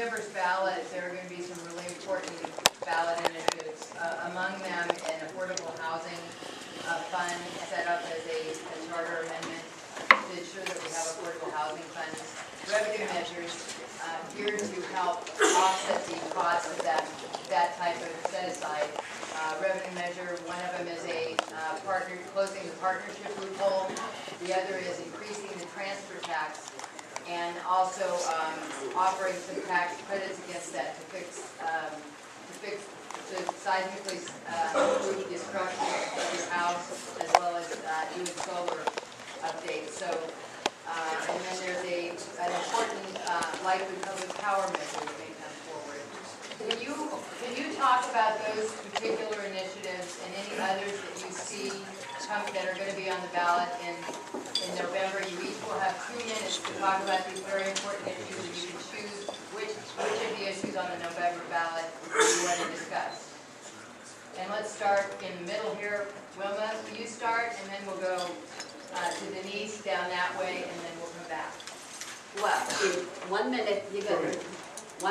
November's ballot, there are going to be some really important ballot initiatives. Among them, an affordable housing fund set up as a charter amendment to ensure that we have affordable housing funds. Revenue measures geared to help offset the cost of that type of set-aside. Revenue measure, one of them is a closing the partnership loophole. The other is increasing the transfer tax, and also offering some tax credits against that to seismically improve the structure of your house, as well as doing solar updates. So, and then there's an important likely public power measure that may come forward. Can you talk about those particular initiatives and any others that you see that are going to be on the ballot in November? You each will have 2 minutes to talk about these very important issues, and you can choose which of the issues on the November ballot you want to discuss. And let's start in the middle here. Wilma, you start, and then we'll go to Denise down that way, and then we'll come back. Well, in 1 minute, you got 1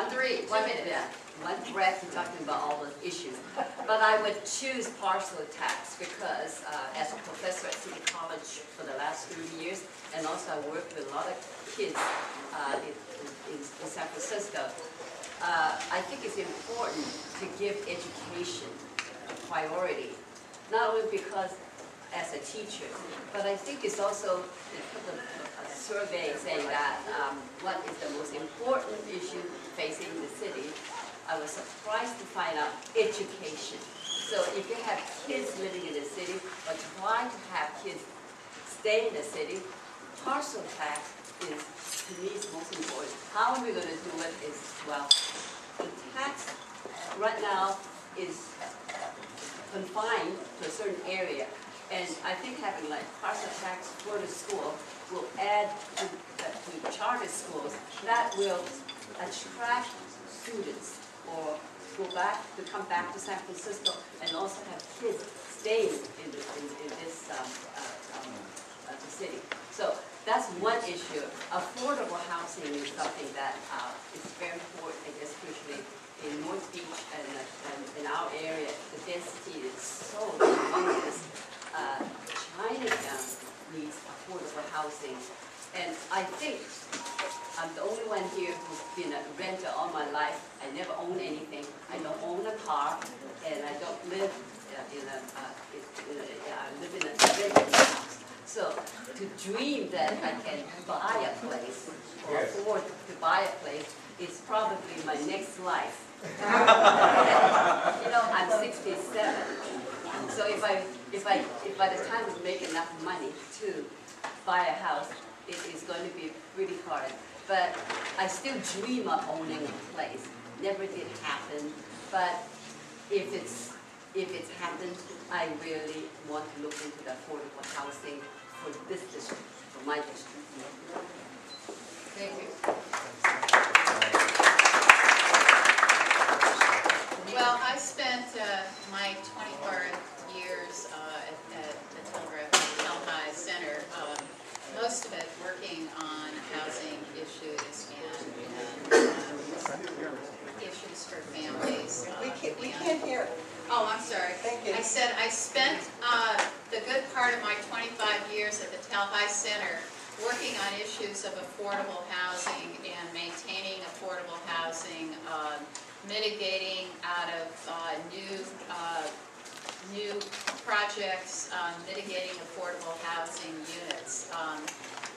minute. Yeah. One breath, you're talking about all those issues. But I would choose parcel tax because as a professor at City College for the last 30 years, and also I work with a lot of kids in San Francisco, I think it's important to give education a priority. Not only because as a teacher, but I think it's also a survey saying that what is the most important issue facing the city. I was surprised to find out education. So if you have kids living in the city or trying to have kids stay in the city, parcel tax is, to me, is most important. How are we going to do it is, well, the tax right now is confined to a certain area. And I think having like parcel tax for the school will add to charter schools that will attract students or come back to San Francisco, and also have kids staying in this the city. So that's one issue. Affordable housing is something that is very important, especially in North Beach and in our area. The density is so humongous. Chinatown needs affordable housing, and I think I'm the only one here who's been a renter all my life. I never own anything. I don't own a car, and I don't live I live in a rented house. So to dream that I can buy a place or afford to buy a place is probably my next life. I'm 67, so if by the time we make enough money to buy a house, it is going to be pretty hard. But I still dream of owning a place. Never did happen, but if it's happened, I really want to look into the affordable housing for this district, for my district. Thank you. Well, I spent my 24 years at the Telhai Center, most of it working on housing issues and issues for families. We can't hear. Oh, I'm sorry. Thank you. I said I spent the good part of my 25 years at the Telhai Center working on issues of affordable housing and maintaining affordable housing, mitigating out of new projects, mitigating affordable housing units.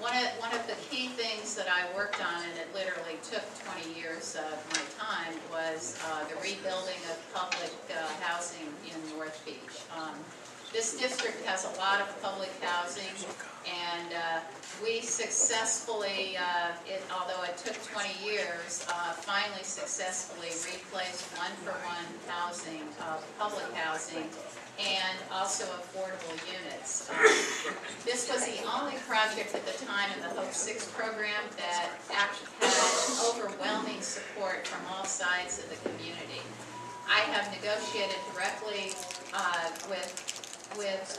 One of the key things that I worked on, and it literally took 20 years of my time, was the rebuilding of public housing in North Beach. This district has a lot of public housing, and we successfully, although it took 20 years, finally successfully replaced one-for-one housing, public housing, and also affordable units. This was the only project at the time in the Hope 6 program that actually had overwhelming support from all sides of the community. I have negotiated directly with with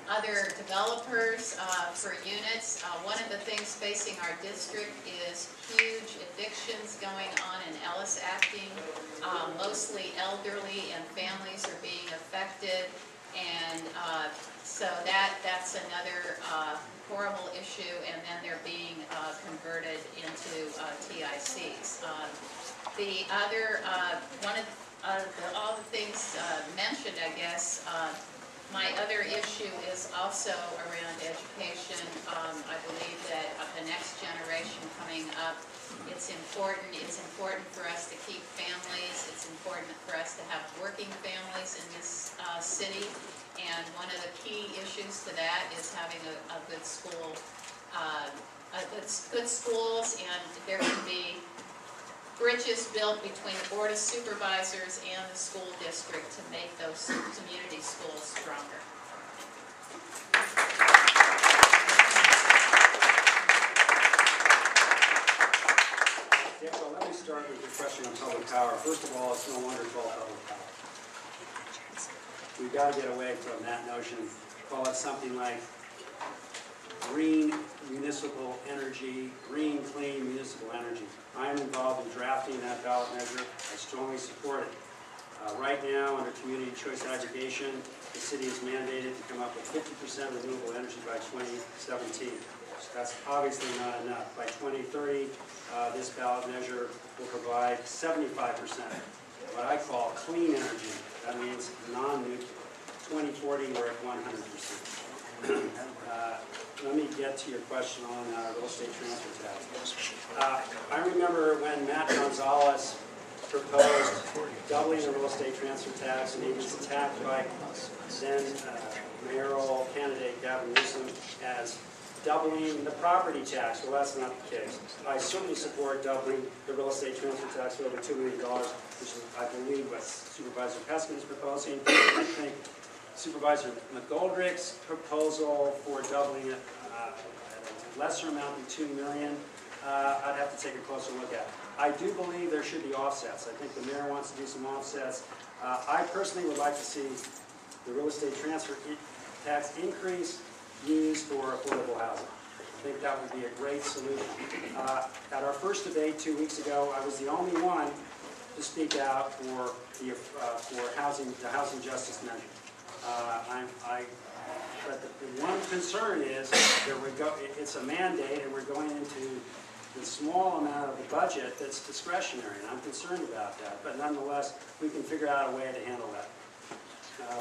other developers for units. One of the things facing our district is huge evictions going on in Ellis Acting. Mostly elderly and families are being affected, and so that's another horrible issue, and then they're being converted into TICs. The other, one of all the things mentioned, I guess, my other issue is also around education. I believe that the next generation coming up, it's important for us to keep families. It's important for us to have working families in this city. And one of the key issues to that is having a good school, good schools, and there can be bridges built between the Board of Supervisors and the school district to make those community schools stronger. Yeah, so let me start with your question on public power. First of all, it's no longer called public power. We've got to get away from that notion. Call it something like green municipal energy, green clean municipal energy. I'm involved in drafting that ballot measure. I strongly support it. Right now, under community choice aggregation, the city is mandated to come up with 50% renewable energy by 2017. That's obviously not enough. By 2030, this ballot measure will provide 75%, what I call clean energy. That means non-nuclear. 2040, we're at 100%. Let me get to your question on real estate transfer tax. I remember when Matt Gonzalez proposed doubling the real estate transfer tax, and he was attacked by then mayoral candidate Gavin Newsom as doubling the property tax. Well, that's not the case. I certainly support doubling the real estate transfer tax to over $2 million, which is, I believe, what Supervisor Peskin is proposing. I think Supervisor McGoldrick's proposal for doubling it at a lesser amount than $2 million, I'd have to take a closer look at. I do believe there should be offsets. I think the mayor wants to do some offsets. I personally would like to see the real estate transfer tax increase used for affordable housing. I think that would be a great solution. At our first debate 2 weeks ago, I was the only one to speak out for the housing justice measure. But the one concern is that it's a mandate, and we're going into the small amount of the budget that's discretionary, and I'm concerned about that. But nonetheless, we can figure out a way to handle that.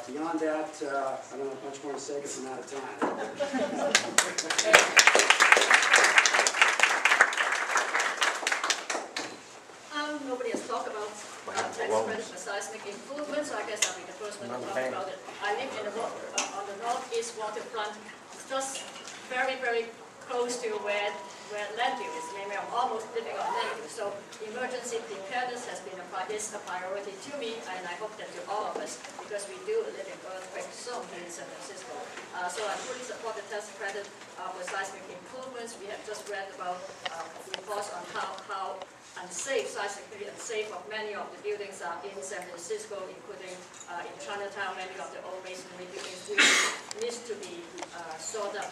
Beyond that, I don't have much more to say because I'm out of time. Nobody has talked about tax credits for seismic improvements, so I guess I'll be the first one to talk about it. I live in on the northeast waterfront, just very, very close to where Landview is. Maybe I'm almost living on Landview. So emergency preparedness is a priority to me, and I hope that to all of us, because we do live in earthquake zone here in San Francisco. So I fully support the tax credit for seismic improvements. We have just read about reports on how unsafe, seismically unsafe of many of the buildings are in San Francisco, including in Chinatown. Many of the old masonry buildings need to be sorted up.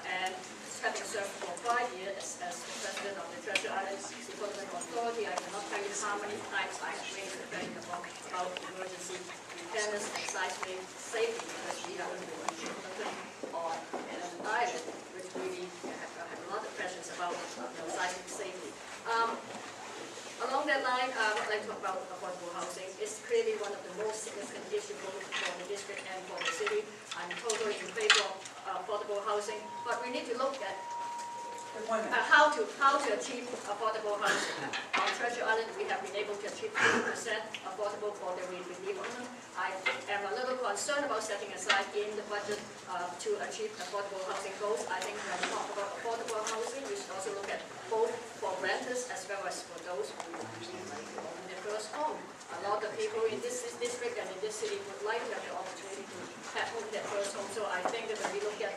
And having served for 5 years as the president of the Treasure Island Development Authority, I cannot tell you how many times I have raised the question about emergency preparedness and seismic safety, because we are only on an island which really have a lot of questions about seismic safety. Along that line, I would like to talk about affordable housing. It's clearly one of the most significant issues both for the district and for the city. I'm totally in favor of affordable housing, but we need to look at how to achieve affordable housing. On Treasure Island, we have been able to achieve 50% affordable for the redevelopment. I am a little concerned about setting aside in the budget to achieve affordable housing goals. I think when we talk about affordable housing, we should also look at both for renters as well as for those who own their first home. A lot of people in this district and in this city would like to have the opportunity to have home their first home. So I think that when we look at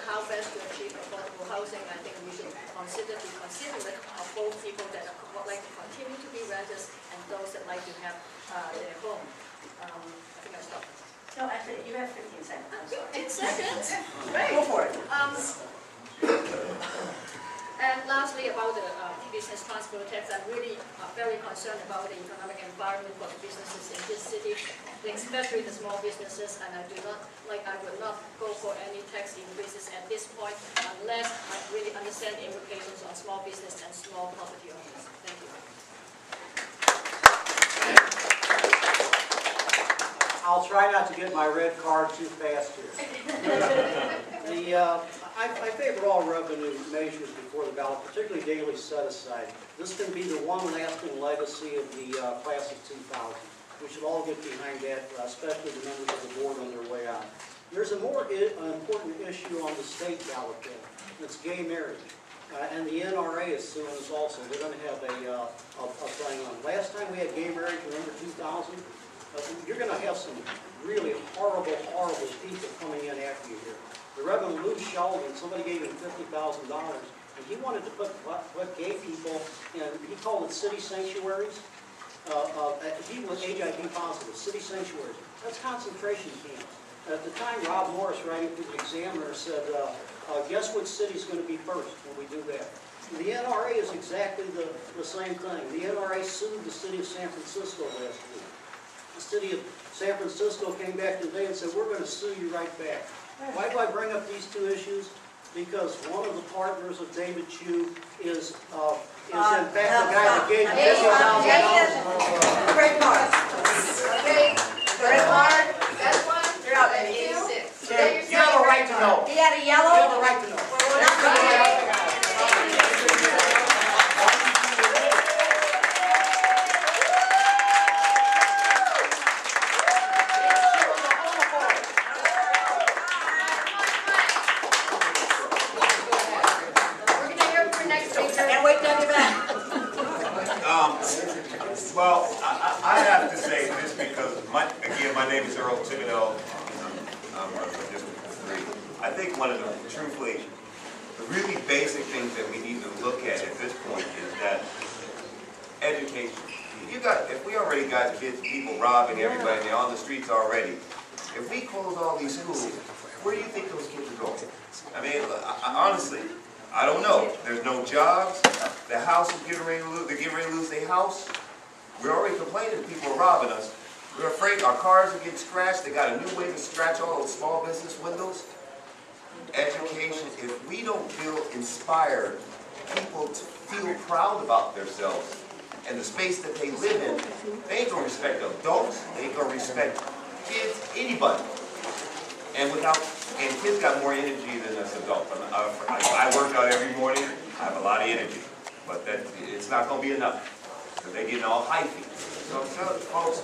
how best to achieve affordable housing, I think we should be considerate of both people that would like to continue to be renters and those that like to have their home. I think I'll stop. No, actually, you have 15 seconds. business transfer tax. I'm really very concerned about the economic environment for the businesses in this city, especially the small businesses, and I would not go for any tax increases at this point unless I really understand the implications on small business and small property owners. Thank you. I'll try not to get my red card too fast here. I favor all revenue measures before the ballot, particularly daily set-aside. This can be the one lasting legacy of the class of 2000. We should all get behind that, especially the members of the board on their way out. There's a more important issue on the state ballot there. It's gay marriage. And the NRA is suing us also. They're going to have a thing on. Last time we had gay marriage, remember 2000? You're going to have some really horrible, horrible people coming in after you here. The Reverend Lou Sheldon, somebody gave him $50,000, and he wanted to put gay people in, he called it city sanctuaries. He was HIV positive, city sanctuaries. That's concentration camps. At the time, Rob Morris, writing for the Examiner, said, guess which city's going to be first when we do that? The NRA is exactly the same thing. The NRA sued the city of San Francisco last week. The city of San Francisco came back today and said, we're going to sue you right back. Why do I bring up these two issues? Because one of the partners of David Chu is in fact the guy that gave him $50,000. Red card. Okay, red card. That's one. You're up, Thank Eddie. you. You have a right to know. He had a You have a yellow. right to know. Well, we're not going to. We're going to hear from the next speaker. And wait till you're back. Well, I have to say this because, again, my name is Earl Thibodeau. I'm from District 3. I think one of the, truthfully, the really basic things that we need to look at this point is that education. If we already got kids, people robbing everybody, they're on the streets already. If we close all these schools, where do you think those kids are going? I mean, honestly, I don't know. There's no jobs. The house is getting ready to lose. They're getting ready to lose their house. We're already complaining that people are robbing us. We're afraid our cars are getting scratched. They got a new way to scratch all those small business windows. Education, if we don't inspire people to feel proud about themselves and the space that they live in, they ain't gonna respect adults, they ain't gonna respect kids, anybody. And kids got more energy than us adults. I work out every morning, I have a lot of energy, but it's not gonna be enough. So they're getting all hypey. So folks,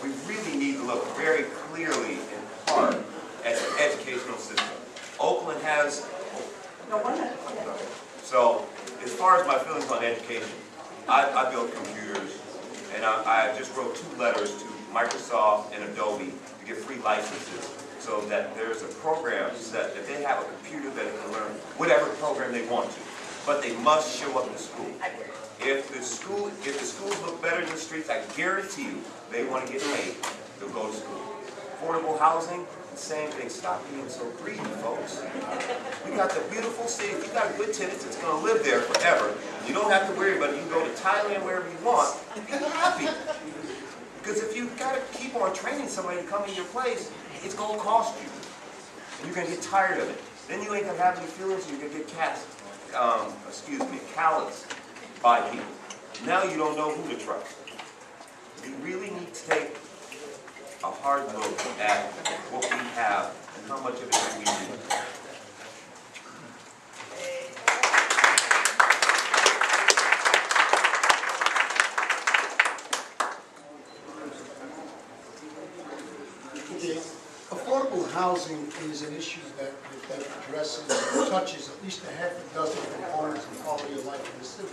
we really need to look very clearly and hard at the educational system. Oakland has, so as far as my feelings on education, I built computers, and I just wrote 2 letters to Microsoft and Adobe to get free licenses so that there's a program set that they have a computer that can learn whatever program they want to, but they must show up to school. If the schools look better in the streets, I guarantee you they want to get paid. They'll go to school. Affordable housing, the same thing. Stop being so greedy, folks. We got the beautiful city. If you got good tenants, it's going to live there forever. You don't have to worry about it. You can go to Thailand wherever you want. Be happy. Because if you got to keep on training somebody to come in your place, it's going to cost you. And you're going to get tired of it. Then you ain't going to have any feelings. You're going to get calloused by people. Now you don't know who to trust. We really need to take a hard look at what we have and how much of it we do. Okay, affordable housing is an issue that addresses and touches at least a half a dozen components of quality of life in the city.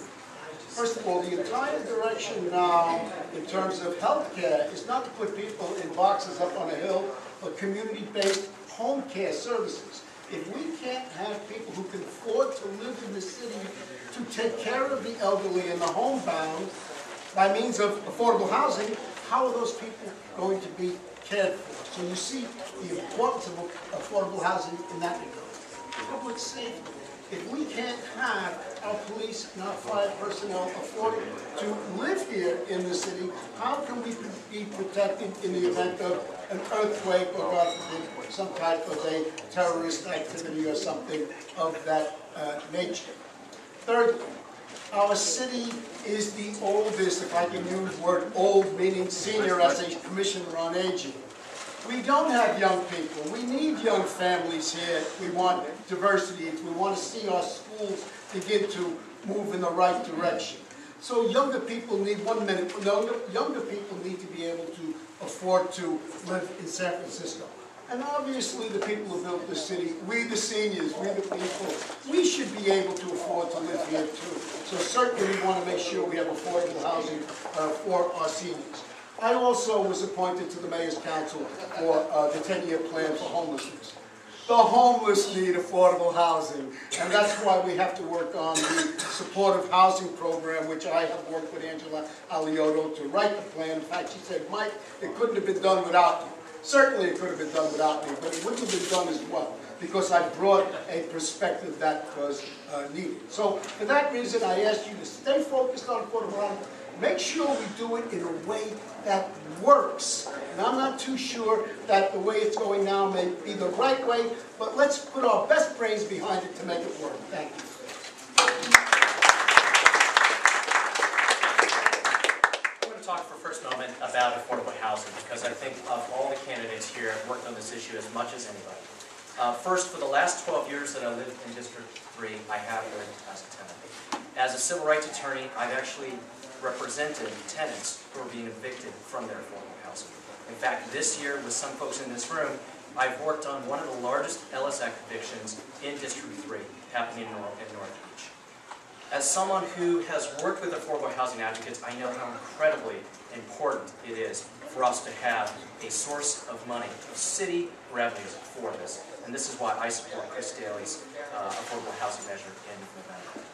First of all, the entire direction now in terms of health care is not to put people in boxes up on a hill, but community-based home care services. If we can't have people who can afford to live in the city to take care of the elderly and the homebound by means of affordable housing, how are those people going to be cared for? So you see the importance of affordable housing in that regard. Public safety. If we can't have our police and our fire personnel afforded to live here in the city, how can we be protected in the event of an earthquake or God forbid, some type of a terrorist activity or something of that nature? Thirdly, our city is the oldest, if I can use the word old, meaning senior, as a commissioner on aging. We don't have young people. We need young families here. We want diversity. We want to see our schools begin to move in the right direction. So younger people need, 1 minute, younger people need to be able to afford to live in San Francisco. And obviously the people who built the city, we the seniors, we the people, we should be able to afford to live here too. So certainly we want to make sure we have affordable housing for our seniors. I also was appointed to the Mayor's Council for the 10-year plan for homelessness. The homeless need affordable housing, and that's why we have to work on the supportive housing program, which I have worked with Angela Aliotto to write the plan. In fact, she said, Mike, it couldn't have been done without you. Certainly it could have been done without me, but it wouldn't have been done as well, because I brought a perspective that was needed. So for that reason, I ask you to stay focused on affordable housing. Make sure we do it in a way that works. And I'm not too sure that the way it's going now may be the right way, but let's put our best brains behind it to make it work. Thank you. I'm going to talk for a first moment about affordable housing, because I think of all the candidates here, I've worked on this issue as much as anybody. First, for the last 12 years that I lived in District 3, I have lived as a tenant. As a civil rights attorney, I've actually represented tenants who are being evicted from their affordable housing. In fact, this year, with some folks in this room, I've worked on one of the largest LSAC evictions in District 3, happening in North Beach. As someone who has worked with affordable housing advocates, I know how incredibly important it is for us to have a source of money, of city revenues for this. And this is why I support Chris Daly's affordable housing measure in November.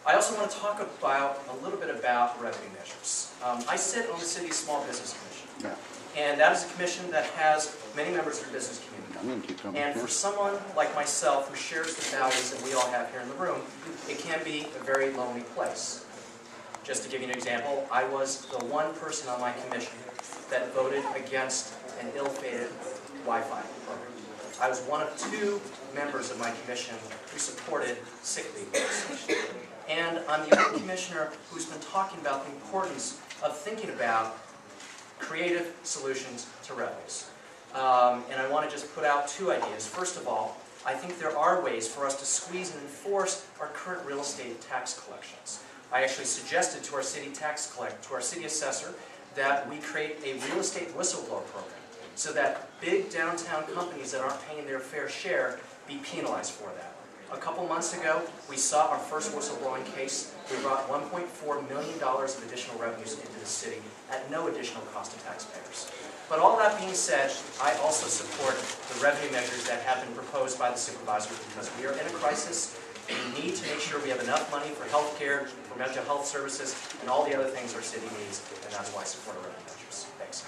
I also want to talk about a little bit about revenue measures. I sit on the city's Small Business Commission, and that is a commission that has many members of the business community. And for someone like myself who shares the values that we all have here in the room, it can be a very lonely place. Just to give you an example, I was the one person on my commission that voted against an ill-fated Wi-Fi program. I was one of 2 members of my commission who supported sick leave legislation. And I'm the only commissioner who's been talking about the importance of thinking about creative solutions to revenues. And I want to just put out 2 ideas. First of all, I think there are ways for us to squeeze and enforce our current real estate tax collections. I actually suggested to our city to our city assessor, that we create a real estate whistleblower program, so that big downtown companies that aren't paying their fair share be penalized for that. A couple months ago, we saw our first whistleblowing case. We brought $1.4 million of additional revenues into the city at no additional cost to taxpayers. But all that being said, I also support the revenue measures that have been proposed by the supervisor, because we are in a crisis. We need to make sure we have enough money for health care, for mental health services, and all the other things our city needs, and that's why I support our revenue measures. Thanks.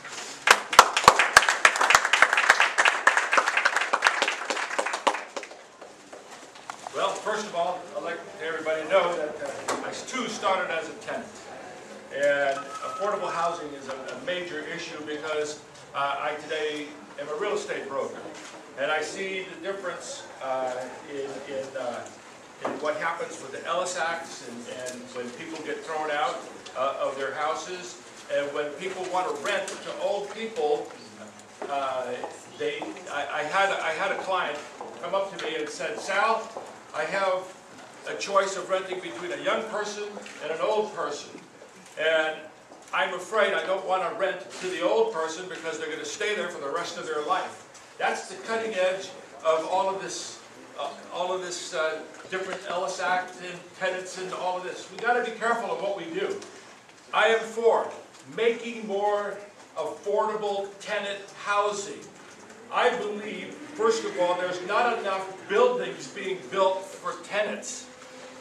Well, first of all, I'd like everybody to know that I too started as a tenant. And affordable housing is a major issue, because I today am a real estate broker. And I see the difference in what happens with the LSACs and when people get thrown out of their houses. And when people want to rent to old people, I had a client come up to me and said, Sal, I have a choice of renting between a young person and an old person. And I'm afraid I don't want to rent to the old person, because they're going to stay there for the rest of their life. That's the cutting edge of all of this different LSAC and tenants and all of this. We've got to be careful of what we do. I am for making more affordable tenant housing. I believe, first of all, there's not enough buildings being built for tenants,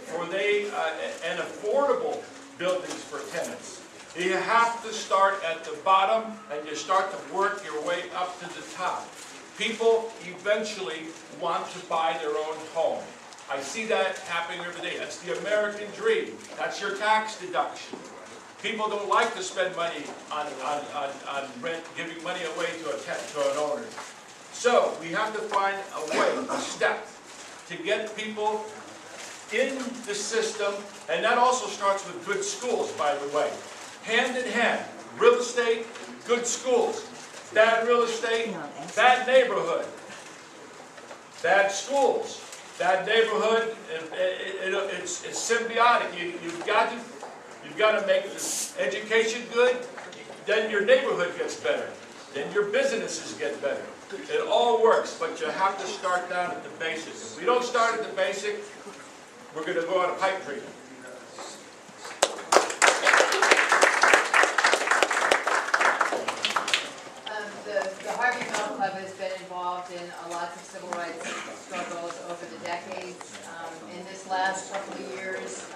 and affordable buildings for tenants. You have to start at the bottom, and you start to work your way up to the top. People eventually want to buy their own home. I see that happening every day. That's the American dream. That's your tax deduction. People don't like to spend money on rent, giving money away to an owner. So we have to find a way, a step, to get people in the system, and that also starts with good schools, by the way. Hand in hand, real estate, good schools. Bad real estate, bad neighborhood. Bad schools, bad neighborhood, it's symbiotic. You've got to make the education good, then your neighborhood gets better, then your businesses get better. It all works, but you have to start down at the basics. If we don't start at the basic, we're going to go on a pipe dream. The Harvey Milk Club has been involved in lots of civil rights struggles over the decades. In this last couple of years,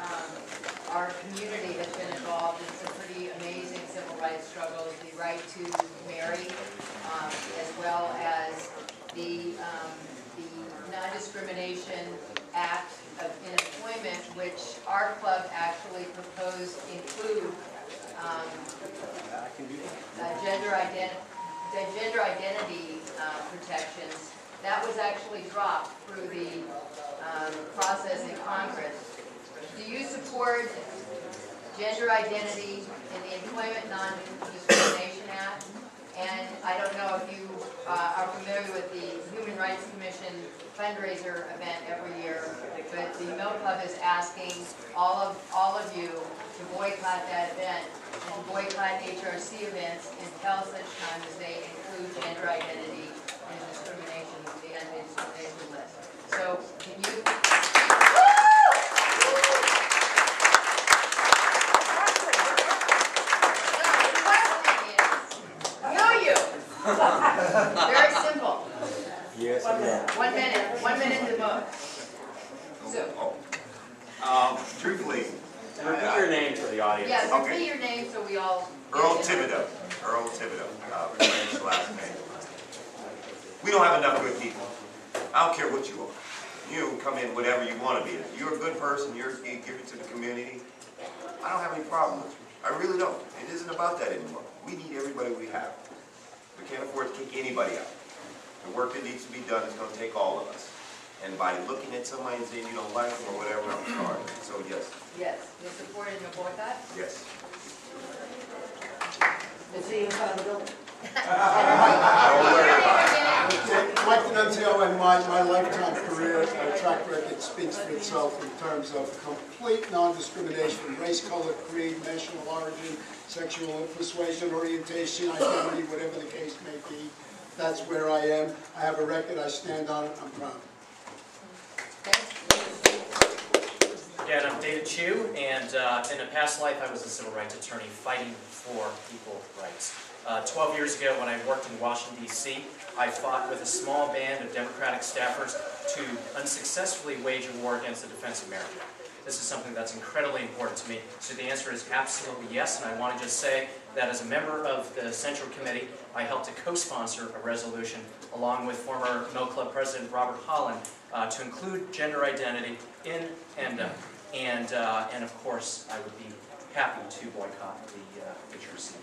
our community has been involved in some pretty amazing civil rights struggles. The right to marry, as well as the Non-Discrimination Act in employment, which our club actually proposed include gender identity protections. That was actually dropped through the process in Congress. Do you support gender identity in the Employment Non-Discrimination Act? And I don't know if you are familiar with the Human Rights Commission fundraiser event every year, but the Milk Club is asking all of you to boycott that event and to boycott HRC events until such time as they include gender identity and discrimination in the anti-discrimination list. So can you? Very simple. Yes. 1 minute to vote. So. Truthfully. Repeat your name for the audience. Yes, Okay. repeat your name so we all. Earl Thibodeau. Earl Thibodeau. His last name. We don't have enough good people. I don't care what you are. You come in whatever you want to be. If you're a good person, you give it to the community. I don't have any problem with you. I really don't. It isn't about that anymore. We need everybody we have. We can't afford to kick anybody out. The work that needs to be done is going to take all of us. And by looking at somebody and saying you don't like them or whatever, I'm sorry. So yes. Yes, you're supporting the boycott? Yes. We'll see you in front of the building. Mike D'Annunzio and my lifetime career track record speaks for itself in terms of complete non-discrimination from race, color, creed, national origin, sexual persuasion, orientation, identity, whatever the case may be. That's where I am. I have a record. I stand on it. I'm proud. Again, I'm David Chu, and in a past life I was a civil rights attorney fighting for equal rights. 12 years ago when I worked in Washington, D.C., I fought with a small band of Democratic staffers to unsuccessfully wage a war against the defense of America. This is something that's incredibly important to me. So the answer is absolutely yes, and I want to just say that as a member of the Central Committee, I helped to co-sponsor a resolution along with former Milk Club President Robert Holland to include gender identity in PENDA, and of course I would be happy to boycott the HRC.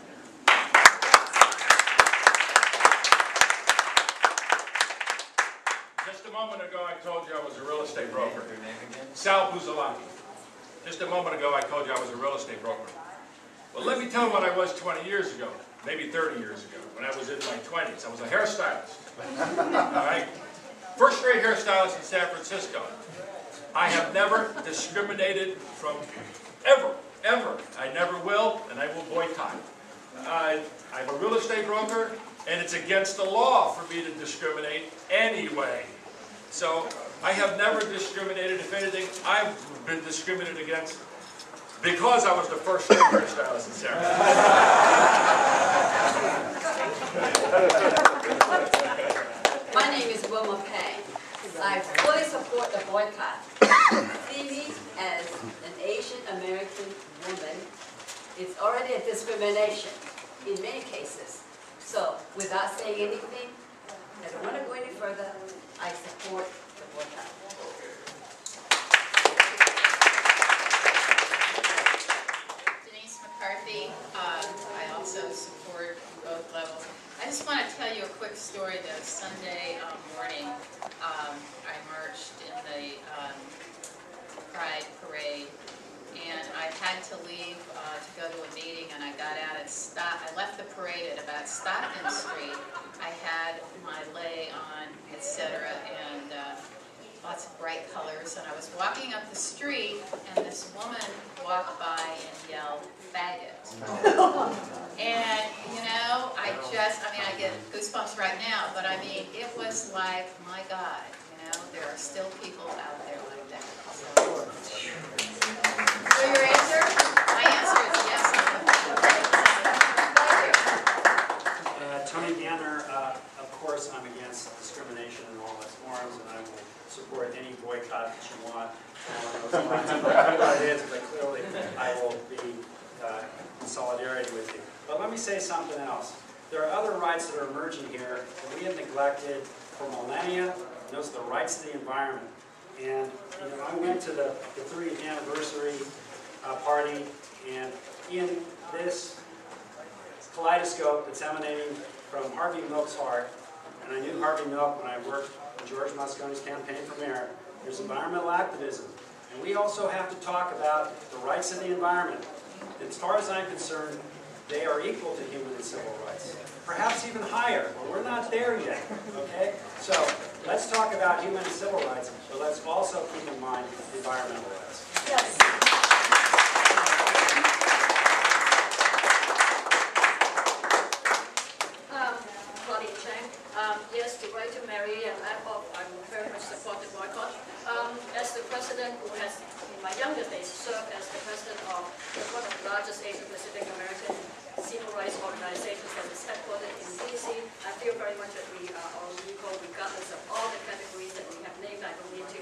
Just a moment ago, I told you I was a real estate broker. Your name again? Sal Buzalaki. Just a moment ago, I told you I was a real estate broker. Well, let me tell you what I was 20 years ago, maybe 30 years ago, when I was in my 20s. I was a hairstylist. All right? First-rate hairstylist in San Francisco. I have never discriminated from ever. I never will, and I will boycott. I'm a real estate broker, and it's against the law for me to discriminate anyway. So I have never discriminated. If anything, I've been discriminated against because I was the first hairstylist in San Francisco. My name is Wilma Pang. I fully support the boycott. See me as an Asian American woman. It's already a discrimination in many cases. So, without saying anything, I don't want to go any further. I support the boycott. McCarthy. I also support both levels. I just want to tell you a quick story. The Sunday morning, I marched in the Pride Parade, and I had to leave to go to a meeting, and I got out at I left the parade at about Stockton Street. I had my lei on, etc., and lots of bright colors, and I was walking up the street, and this woman walked by and yelled, "Faggot." And, you know, I get goosebumps right now, but I mean, it was like, my God, you know, there are still people out there like that. So your answer? My answer is yes. Tony Ganner, of course, I'm against discrimination in all its forms, and I will support any boycott that you want along those lines. I don't know what it is, but clearly I will be in solidarity with you. But let me say something else. There are other rights that are emerging here that we have neglected for millennia, and those are the rights of the environment. And you know, I went to the 30th anniversary party, and in this kaleidoscope that's emanating from Harvey Milk's heart, and I knew Harvey Milk when I worked in George Moscone's campaign for mayor, there's environmental activism. And we also have to talk about the rights of the environment. As far as I'm concerned, they are equal to human and civil rights. Perhaps even higher, but we're not there yet, okay? So let's talk about human and civil rights, but let's also keep in mind the environmental rights. Yes. Claudia Chang. Yes, the right to marry, and I'm very much support the boycott. As the president who has, in my younger days, served as the president of one of the largest Asian Pacific American civil rights organizations that is headquartered in DC, I feel very much that we are all equal regardless of all the categories that we have named. I don't need to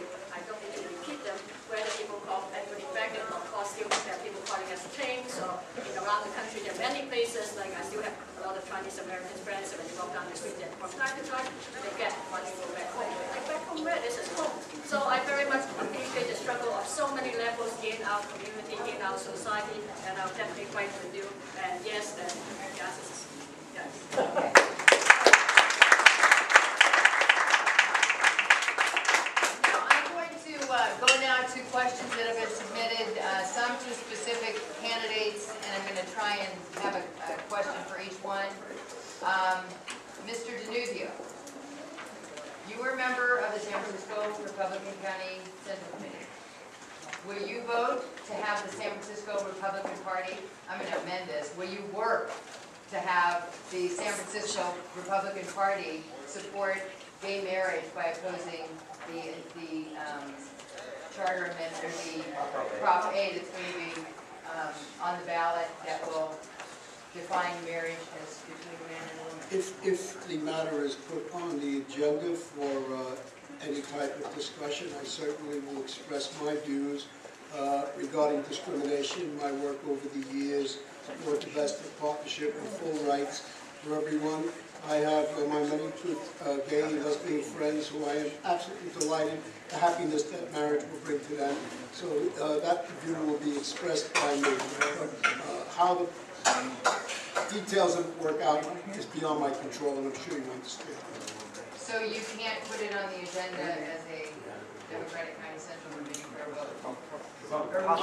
repeat them. Whether people call everybody faggot or costume, there are people calling us chains, or around the country there are many places, like I still have a lot of Chinese American friends, and when you walk down the street, then from time to time, they get when you go back home. Like back home where? This is home. So I very much appreciate the struggle of so many levels in our community, in our society, and I'll definitely fight with you. And yes, yes. Go now to questions that have been submitted, some to specific candidates, and I'm going to try and have a question for each one. Mr. Danuzio, you were a member of the San Francisco Republican County Central Committee. Will you vote to have the San Francisco Republican Party, I'm going to amend this, will you work to have the San Francisco Republican Party support gay marriage by opposing the charter amendment, or the Prop A that's going to be on the ballot that will define marriage as between a man and a woman? If the matter is put on the agenda for any type of discussion, I certainly will express my views regarding discrimination, my work over the years, support the best of partnership and full rights for everyone. I have my many good gay and lesbian friends who I am absolutely delighted the happiness that marriage will bring to them. So that view will be expressed by me. How the details of it work out is beyond my control, and I'm sure you understand. So you can't put it on the agenda as a Democratic County Central meeting for a vote?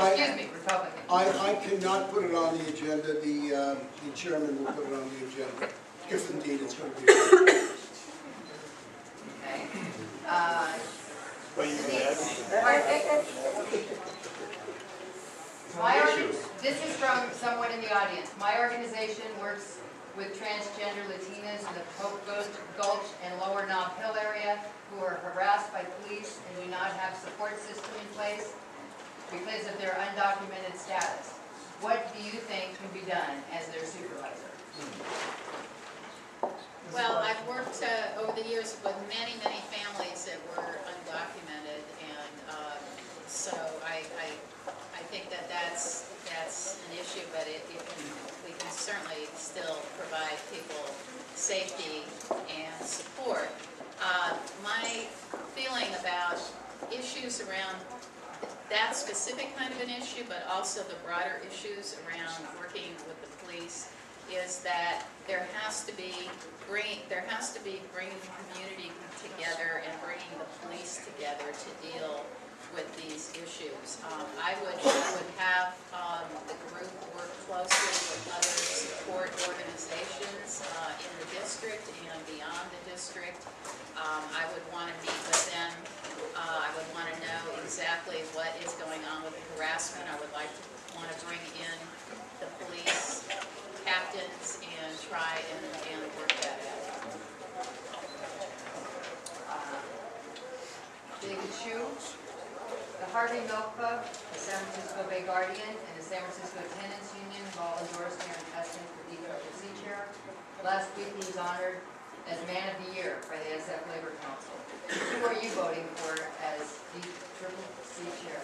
Excuse me, Republican. I cannot put it on the agenda. The chairman will put it on the agenda, if indeed it's going to be. Okay. This is from someone in the audience. My organization works with transgender Latinas in the Pope Gulch and Lower Nob Hill area who are harassed by police and do not have support system in place because of their undocumented status. What do you think can be done as their supervisor? Well, I've worked over the years with many, many families that were undocumented, and so I think that that's an issue, but we can certainly still provide people safety and support. My feeling about issues around that specific kind of an issue, but also the broader issues around working with the police, is that there has to be bringing the community together and bringing the police together to deal with these issues. I would have the group work closely with other support organizations in the district and beyond the district. I would want to meet with them. I would want to know exactly what is going on with the harassment. I would want to bring in the police captains and try and work that out. David Chu, the Harvey Milk Club, the San Francisco Bay Guardian, and the San Francisco Tenants Union have all endorsed Aaron Peskin for DWC chair. Last week he was honored as Man of the Year by the SF Labor Council. Who are you voting for as DWC chair?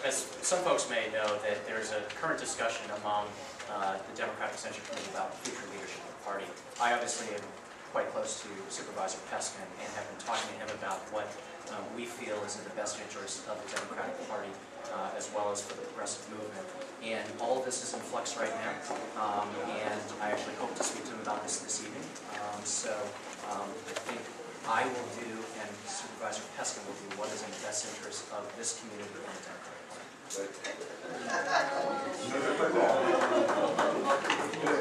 As some folks may know, that there's a current discussion among the Democratic Central Committee about the future leadership of the party. I obviously am quite close to Supervisor Peskin and have been talking to him about what we feel is in the best interest of the Democratic Party as well as for the progressive movement. And all of this is in flux right now, and I actually hope to speak to him about this evening. I think I will do, and Supervisor Peskin will do, what is in the best interest of this community and the Democratic Party.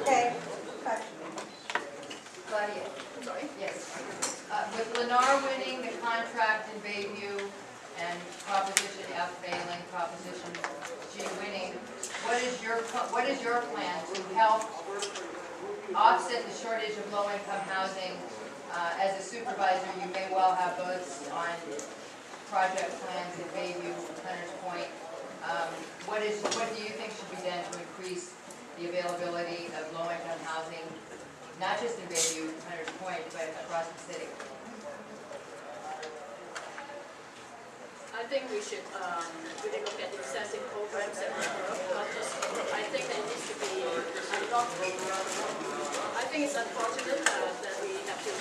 Okay. Claudia? I'm sorry? Yes. With Lennar winning the contract in Bayview and Proposition F failing, Proposition G winning, what is your plan to help offset the shortage of low-income housing? As a supervisor, you may well have votes on project plans in Bayview, Hunters Point. What do you think should be done to increase the availability of low-income housing, not just in Bayview, Hunters Point, but across the city? I think we should really look at the incentive programs that we work, not just, I think there needs to be a lot. I think it's unfortunate that we have to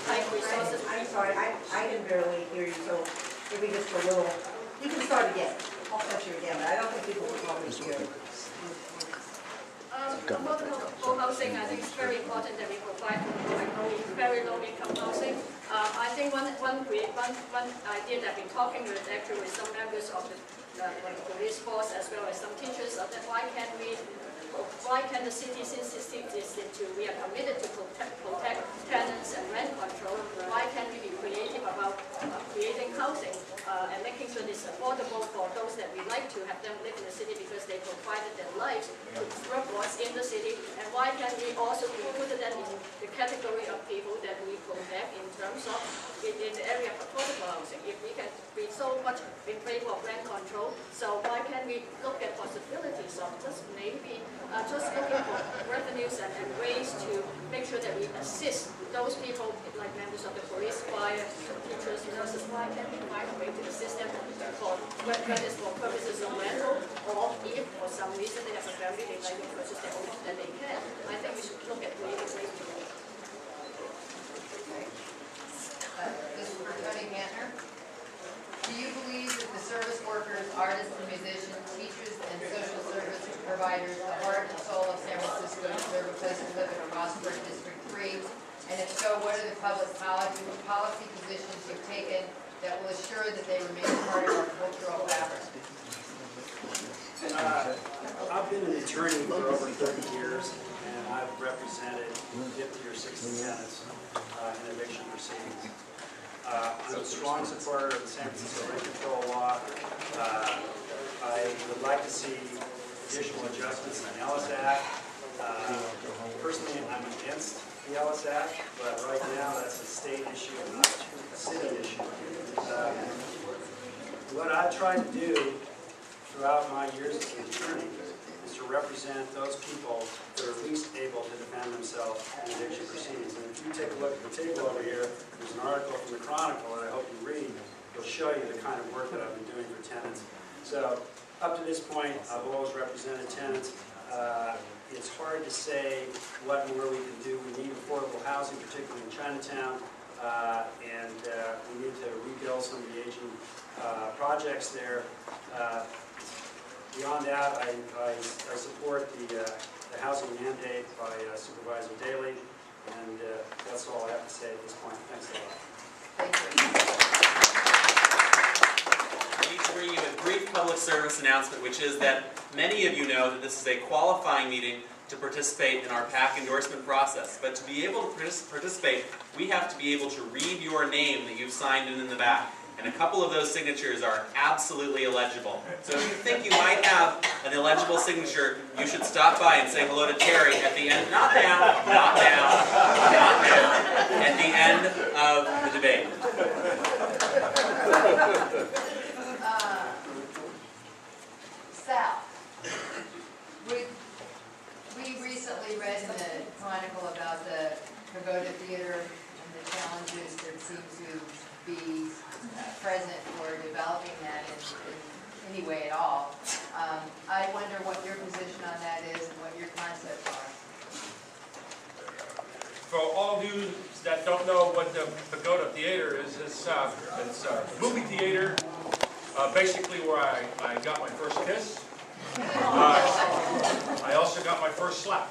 take resources. I'm sorry, I can barely hear you, so maybe just a little, you can start again. I'll touch you again, but I don't think people will probably hear. Affordable housing, I think it's very important that we provide very low-income housing. I think one idea that we've been talking with actually with some members of the police force as well as some teachers of that why can the city, since we are committed to protect tenants and rent control, why can't we be creative about creating housing and making sure it's affordable for those that we like to have them live in the city because they provided their lives to workforce in the city, and why can't we also put them in the category of people that we protect in terms of in the area of affordable housing. If we can be so much in favor of rent control, so why can't we look at possibilities of just maybe just looking for revenues and ways to make sure that we assist those people like members of the police, fire, teachers, nurses. Why can't we find a way to assist them for whether it's for purposes of rental, or if for some reason they have a family they like to purchase their own, then they can. I think we should look at creative ways to do it. This is for Tony Gantner. Do you believe that the service workers, artists and musicians, teachers and social service providers, the heart and soul of San Francisco, deserve a place to live and prosper in District 3? And if so, what are the public policy positions you've taken that will assure that they remain part of our cultural fabric? I've been an attorney for over 30 years, and I've represented 50 or 60 tenants in eviction proceedings. I'm a strong supporter of the San Francisco rent control law. I would like to see additional adjustments in the Ellis Act. Personally, I'm against the Ellis Act, but right now that's a state issue, not a city issue. What I've tried to do throughout my years as an attorney is to represent those people that are least able to defend themselves in eviction proceedings. And if you take a look at the table over here, there's an article from the Chronicle that I hope you read. It'll show you the kind of work that I've been doing for tenants. So up to this point, I've always represented tenants. It's hard to say what and where we can do. We need affordable housing, particularly in Chinatown. and we need to rebuild some of the aging projects there. Beyond that, I support the housing mandate by Supervisor Daley, and that's all I have to say at this point. Thanks a lot. Thank you. I need to bring you a brief public service announcement, which is that many of you know that this is a qualifying meeting to participate in our PAC endorsement process. But to be able to participate, we have to be able to read your name that you've signed in the back. And a couple of those signatures are absolutely illegible. So if you think you might have an illegible signature, you should stop by and say hello to Terry at the end, not now, not now, not now, at the end of the debate. Sal, we recently read in the Chronicle about the Pagoda Theater and the challenges that seem to be present for developing that in any way at all. I wonder what your position on that is and what your concepts are. For all of you that don't know what the Pagoda Theater is, it's a movie theater, basically where I got my first kiss. I also got my first slap.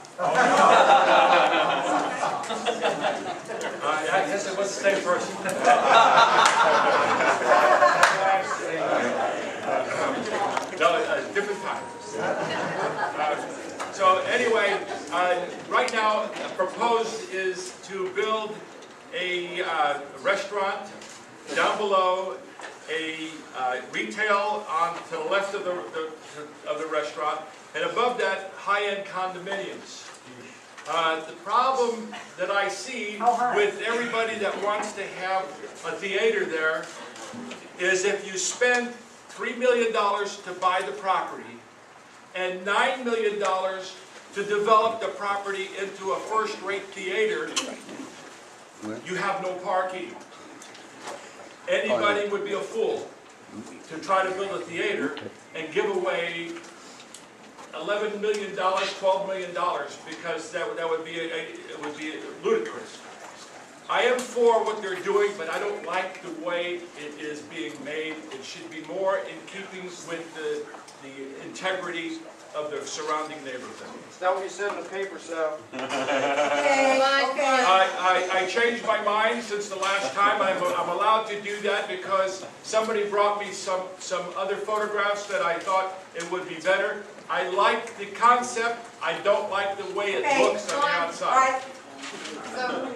I guess it was the same person. No, different times. So anyway, right now proposed is to build a restaurant down below, a retail on to the left of the restaurant, and above that, high-end condominiums. The problem that I see with everybody that wants to have a theater there is if you spend $3 million to buy the property and $9 million to develop the property into a first-rate theater, you have no parking. Anybody would be a fool to try to build a theater and give away $11 million, $12 million, because that would be ludicrous. I am for what they're doing, but I don't like the way it is being made. It should be more in keeping with the integrity of the surrounding neighborhood. Is that what you said in the paper, Sal? I changed my mind since the last time. I'm allowed to do that because somebody brought me some other photographs that I thought it would be better. I like the concept. I don't like the way it looks on the outside. So,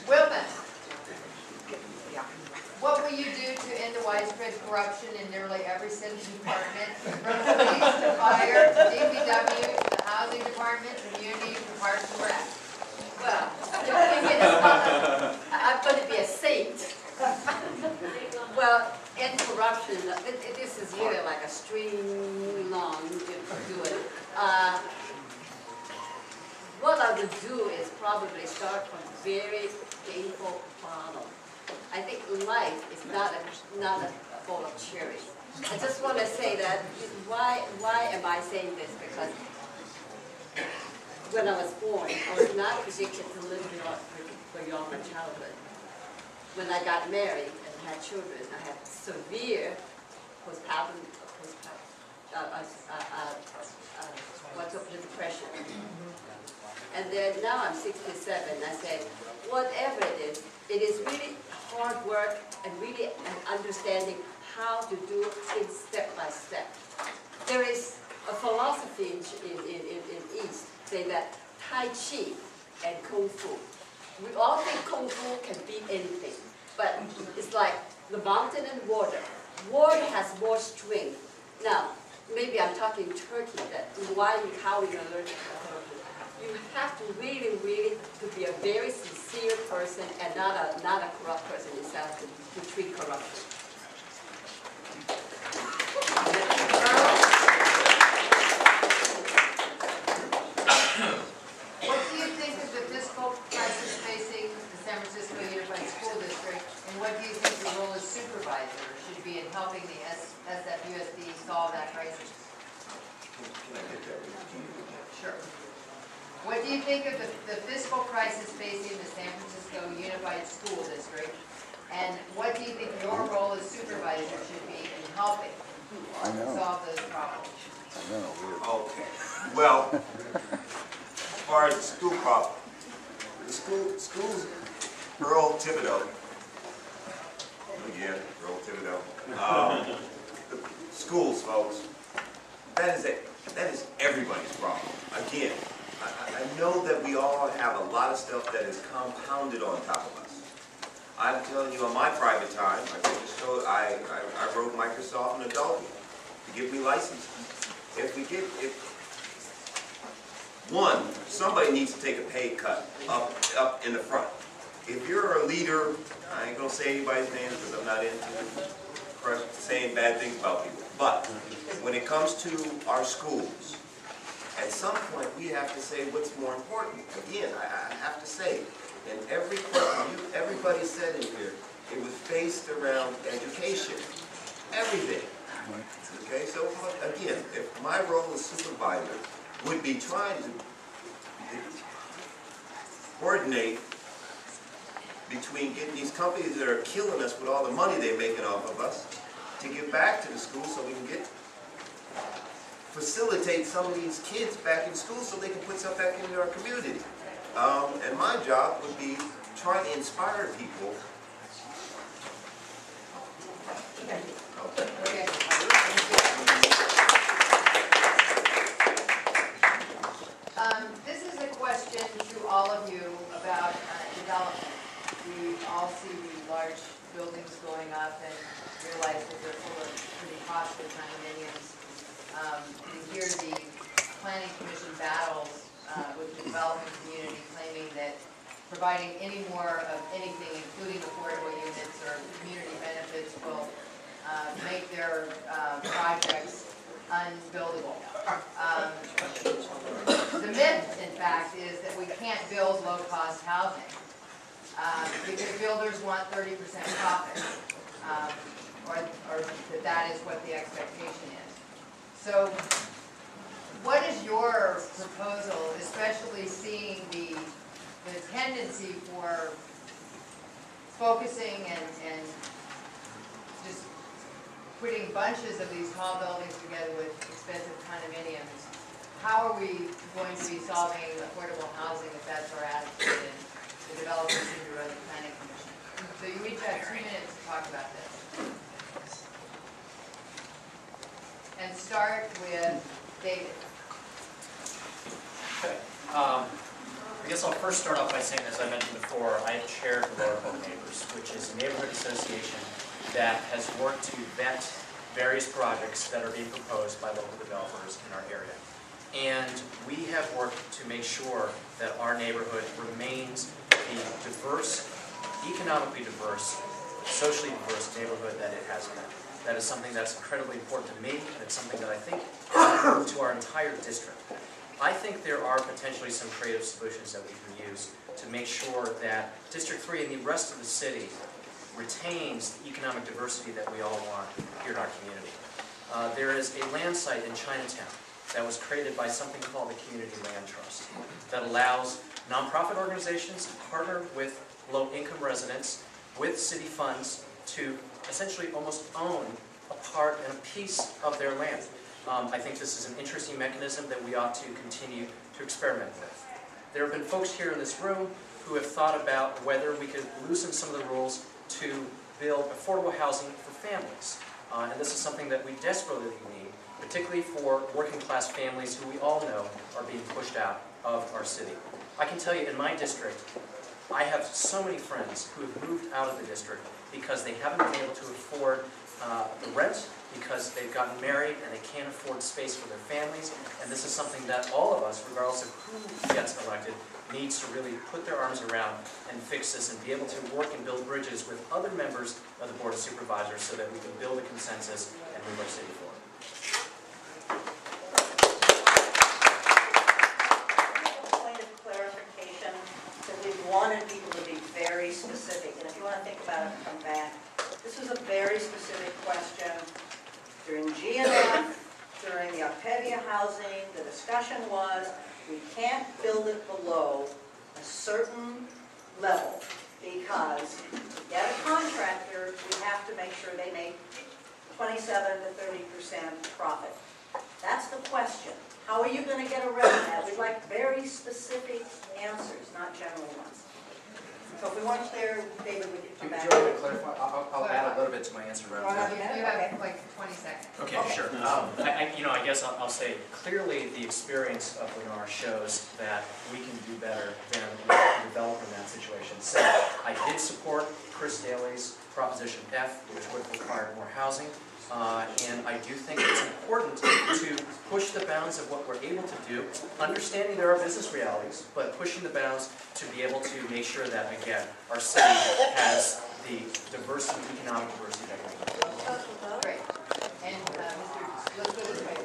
Wilman, what will you do to end the widespread corruption in nearly every city department, from police to fire, to DPW, to the housing department, community, to Parks and Rec? Well, the thing is, I'm going to be a saint. Well, in corruption, this is really like a string long to do it. What I would do is probably start from a very painful bottom. I think life is not a bowl of cherries. I just want to say that, why am I saying this? Because when I was born, I was not predicted to live beyond my childhood. When I got married and had children, I had severe postpartum depression. And then now I'm 67, I said, whatever it is really hard work and really understanding how to do things step by step. There is a philosophy in East saying that Tai Chi and Kung Fu. We all think Kung Fu can beat anything, but it's like the mountain and water. Water has more strength. Now, maybe I'm talking Turkey, how we going to learn Turkey. You have to really to be a very sincere person and not a corrupt person yourself to treat corruption. What do you think of the fiscal crisis facing the San Francisco Unified School District, and what do you think the role of supervisor should be in helping the SF.USD solve that crisis? Sure. What do you think of the fiscal crisis facing the San Francisco Unified School District, and what do you think your role as supervisor should be in helping solve those problems? Okay. Well, as far as the school problem, the schools, Earl Thibodeau, again, Earl Thibodeau, the schools, folks, that is everybody's problem. Again, I know that we all have a lot of stuff that is compounded on top of us. I'm telling you, on my private time, I wrote Microsoft and Adobe to give me licenses. Somebody needs to take a pay cut up in the front. If you're a leader, I ain't gonna say anybody's name because I'm not into saying bad things about people. But when it comes to our schools, at some point we have to say what's more important. Again, I have to say, in every question everybody said in here, it was based around education. Everything. Okay, so again, if my role as supervisor would be trying to coordinate between getting these companies that are killing us with all the money they're making off of us to get back to the school so we can facilitate some of these kids back in school so they can put stuff back into our community. And my job would be trying to inspire people. Okay. This is a question to all of you about development. We all see these large buildings going up and realize that they're full of pretty costly condominiums. We hear the Planning Commission battles with the development community claiming that providing any more of anything, including affordable units or community benefits, will make their projects unbuildable. The myth, in fact, is that we can't build low-cost housing because builders want 30% profit, or that is what the expectation is. So what is your proposal, especially seeing the tendency for focusing and just putting bunches of these tall buildings together with expensive condominiums? How are we going to be solving affordable housing if that's our attitude, and the developers seem to run the Planning Commission? So you each have 2 minutes to talk about this. And start with David. Okay. I guess I'll first start off by saying, as I mentioned before, I chair the Lower Hope Neighbors, which is a neighborhood association that has worked to vet various projects that are being proposed by local developers in our area. And we have worked to make sure that our neighborhood remains the diverse, economically diverse, socially diverse neighborhood that it has been. That is something that's incredibly important to me, and it's something that I think is important to our entire district. I think there are potentially some creative solutions that we can use to make sure that District 3 and the rest of the city retains the economic diversity that we all want here in our community. There is a land site in Chinatown that was created by something called the Community Land Trust that allows nonprofit organizations to partner with low-income residents with city funds to essentially almost own a part and a piece of their land. I think this is an interesting mechanism that we ought to continue to experiment with. There have been folks here in this room who have thought about whether we could loosen some of the rules to build affordable housing for families. And this is something that we desperately need, particularly for working class families who we all know are being pushed out of our city. I can tell you in my district, I have so many friends who have moved out of the district because they haven't been able to afford the rent, because they've gotten married and they can't afford space for their families. And this is something that all of us, regardless of who gets elected, needs to really put their arms around and fix this and be able to work and build bridges with other members of the Board of Supervisors so that we can build a consensus and move our city forward. Point of clarification, that we wanted people to be very specific, and if you want to think about it and come back, this was a very specific question. During GNF, during the Octavia housing, the discussion was, We can't build it below a certain level because to get a contractor, we have to make sure they make 27 to 30% profit. That's the question. How are you going to get around that? We'd like very specific answers, not general ones. So if we weren't clear, David, we could come Do back. you want me to clarify? I'll add a little bit to my answer around that. You have like 20 seconds. Okay, sure. I guess I'll say clearly the experience of Lennar shows that we can do better than developing that situation. So I did support Chris Daly's Proposition F, which would require more housing. And I do think it's important to push the bounds of what we're able to do, understanding there are business realities, but pushing the bounds to be able to make sure that, again, our city has the diversity, economic diversity that we need. Great. And let's go this way.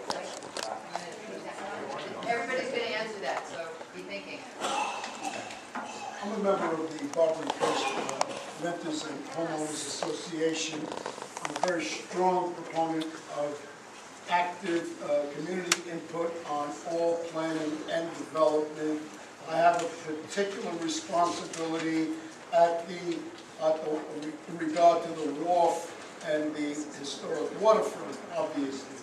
Everybody's going to answer that, so be thinking. I'm a member of the Barbary Coast Renters and Homeowners Association. I'm a very strong proponent of active community input on all planning and development. I have a particular responsibility in regard to the wharf and the historic waterfront, obviously.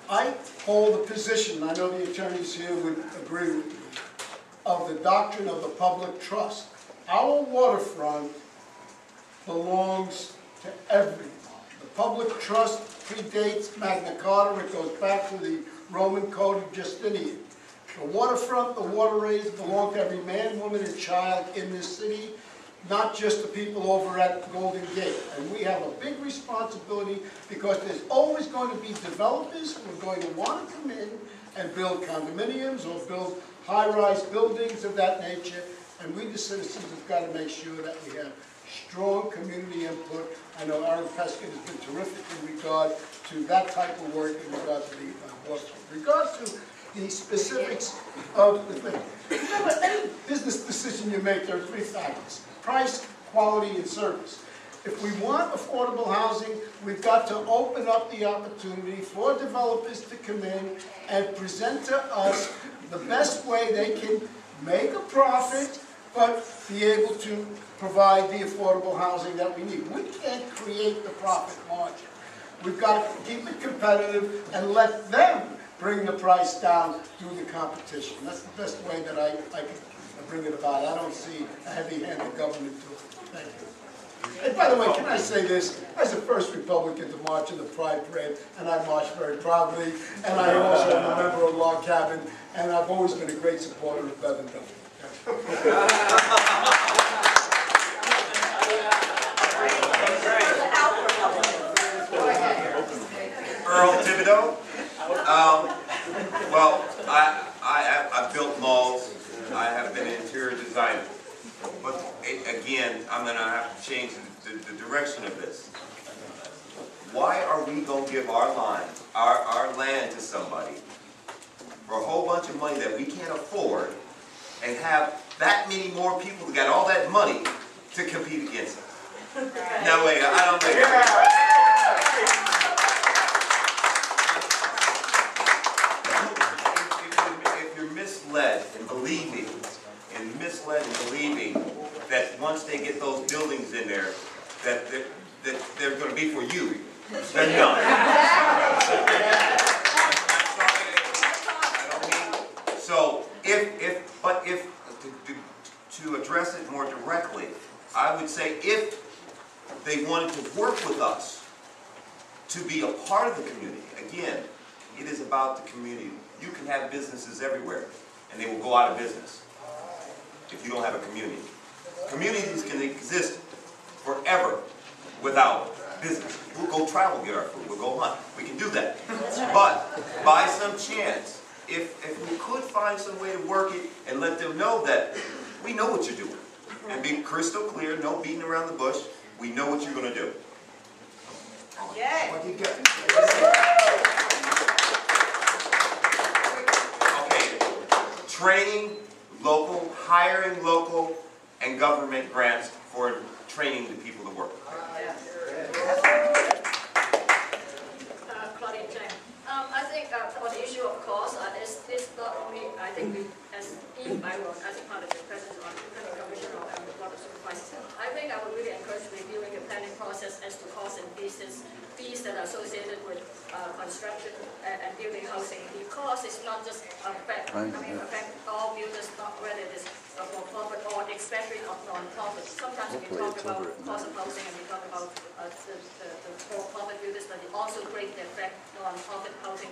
I hold the position, I know the attorneys here would agree with me, of the doctrine of the public trust. Our waterfront belongs to everyone. The public trust predates Magna Carta. It goes back to the Roman Code of Justinian. The waterfront, the waterways belong to every man, woman, and child in this city, not just the people over at Golden Gate. And we have a big responsibility because there's always going to be developers who are going to want to come in and build condominiums or build high-rise buildings of that nature. And we, the citizens, have got to make sure that we have strong community input. I know Aaron Peskin has been terrific in regard to that type of work in regard to the waterfront. In regard to the specifics of the thing. Remember, any business decision you make, there are three factors: price, quality, and service. If we want affordable housing, we've got to open up the opportunity for developers to come in and present to us the best way they can make a profit, but be able to provide the affordable housing that we need. We can't create the profit margin. We've got to keep it competitive and let them bring the price down through the competition. That's the best way that I can bring it about. I don't see a heavy-handed government to it. Thank you. And by the way, can I say this? As the first Republican to march in the Pride Parade, and I marched very proudly, and I also am a member of Log Cabin, and I've always been a great supporter of Bevan Dudley. Earl Thibodeau. Well, I've built malls. I have been an interior designer. But again, I'm going to have to change the direction of this. Why are we going to give our land to somebody for a whole bunch of money that we can't afford and have that many more people that got all that money to compete against us? No, wait, I don't think if you're misled in believing, that once they get those buildings in there, that they're going to be for you, they're not. So, to address it more directly, I would say if they wanted to work with us to be a part of the community, again, it is about the community. You can have businesses everywhere, and they will go out of business if you don't have a community. Communities can exist forever without business. We'll go travel, get our food, we'll go hunt. We can do that. But by some chance, if we could find some way to work it and let them know that we know what you're doing, and be crystal clear, no beating around the bush, we know what you're going to do. Yay! Okay, training local, hiring local, and government grants for training the people to work. Claudia Chang. I think for the issue of cost, it's not only, I if I were as a part of the president on the planning commission or the board of supervisors, I think I would really encourage reviewing the planning process as to costs and fees that are associated with construction and building housing, because it's not just affect all builders, not whether it is for profit or especially of non-profit. Sometimes we talk about cost of housing and we talk about the for-profit builders, but it also greatly affect non-profit housing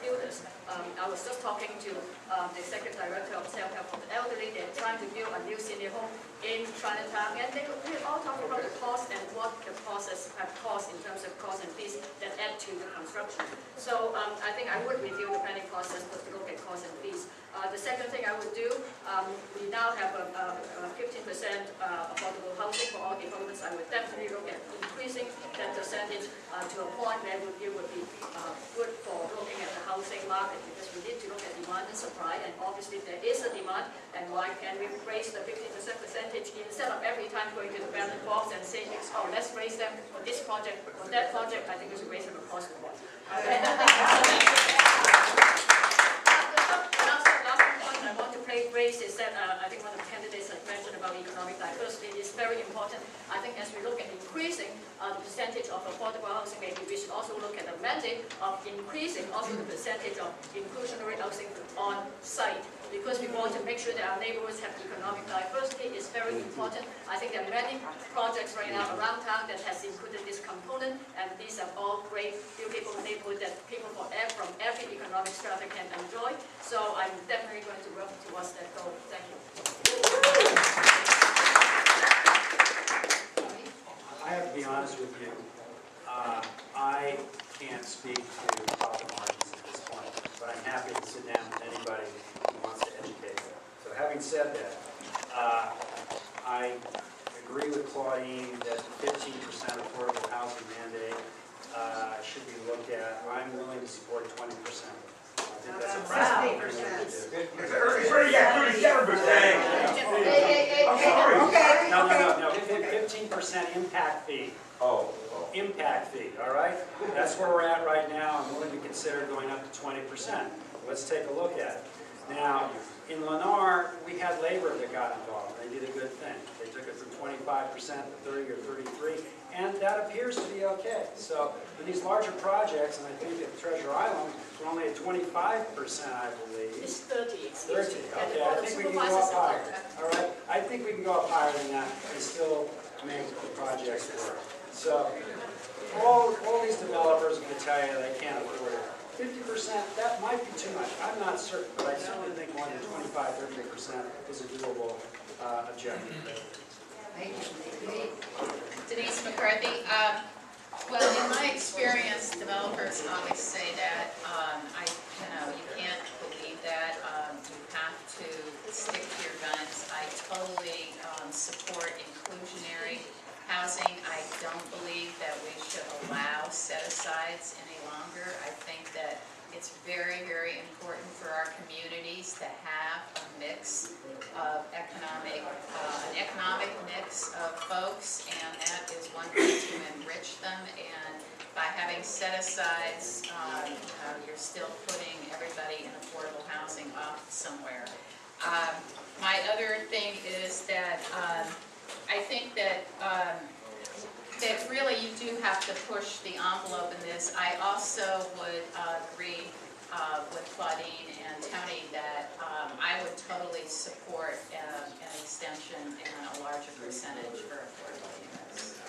builders. I was just talking to the executive director of self-help for the elderly. They're trying to build a new senior home in Chinatown, and we're all talking about the cost and what the process cost in terms of cost and fees that add to the construction. So I think I would review the planning process to look at cost and fees. The second thing I would do, we now have a 15% affordable housing for all developments. I would definitely look at increasing that percentage to a point where it would be good for looking at the housing market, because we need to look at demand and supply, and obviously there is a demand, and why can we raise the 15% percentage instead of every time going to the ballot box and saying, oh, let's raise them for this project, for that project. I think we should raise them across the board. I want to raise is that I think one of the candidates had mentioned about economic diversity is very important. I think as we look at increasing the percentage of affordable housing, maybe we should also look at the mandate of increasing also the percentage of inclusionary housing on site, because we want to make sure that our neighborhoods have economic diversity. Is very important. I think there are many projects right now around town that has included this component, and these are all great, beautiful neighborhoods that people from every economic strata can enjoy. So I'm definitely going to work towards that goal. Thank you. I have to be honest with you. I can't speak to profit margins at this point, but I'm happy to sit down with anybody who wants to educate them. So having said that, I agree with Claudine that the 15% affordable housing mandate should be looked at. I'm willing to support 20%. I think that's a practical thing to do. No. 15% impact fee. Impact fee, all right? That's where we're at right now. I'm willing to consider going up to 20%. Let's take a look at it. Now, in Lennar, we had labor that got involved. They did a good thing. They took it from 25% to 30 or 33, and that appears to be okay. So, in these larger projects, and I think at Treasure Island, we're only at 25%, I believe. It's 30. 30, okay. I think we can go up higher. All right? I think we can go up higher than that and still make the projects work. So, all these developers will tell you they can't afford it. 50%, that might be too much. I'm not certain, but I certainly think more than 25-30% is a doable objective. Thank you. Denise McCarthy. Well, in my experience, developers always say that you can't believe that. You have to stick to your guns. I totally support inclusionary housing. I don't believe that we should allow set-asides any longer. I think that it's very, very important for our communities to have a mix of an economic mix of folks, and that is one way to enrich them. And by having set-asides, you're still putting everybody in affordable housing off somewhere. My other thing is that I think that that really you do have to push the envelope in this. I also would agree with Claudine and Tony that I would totally support an extension and a larger percentage for affordable units.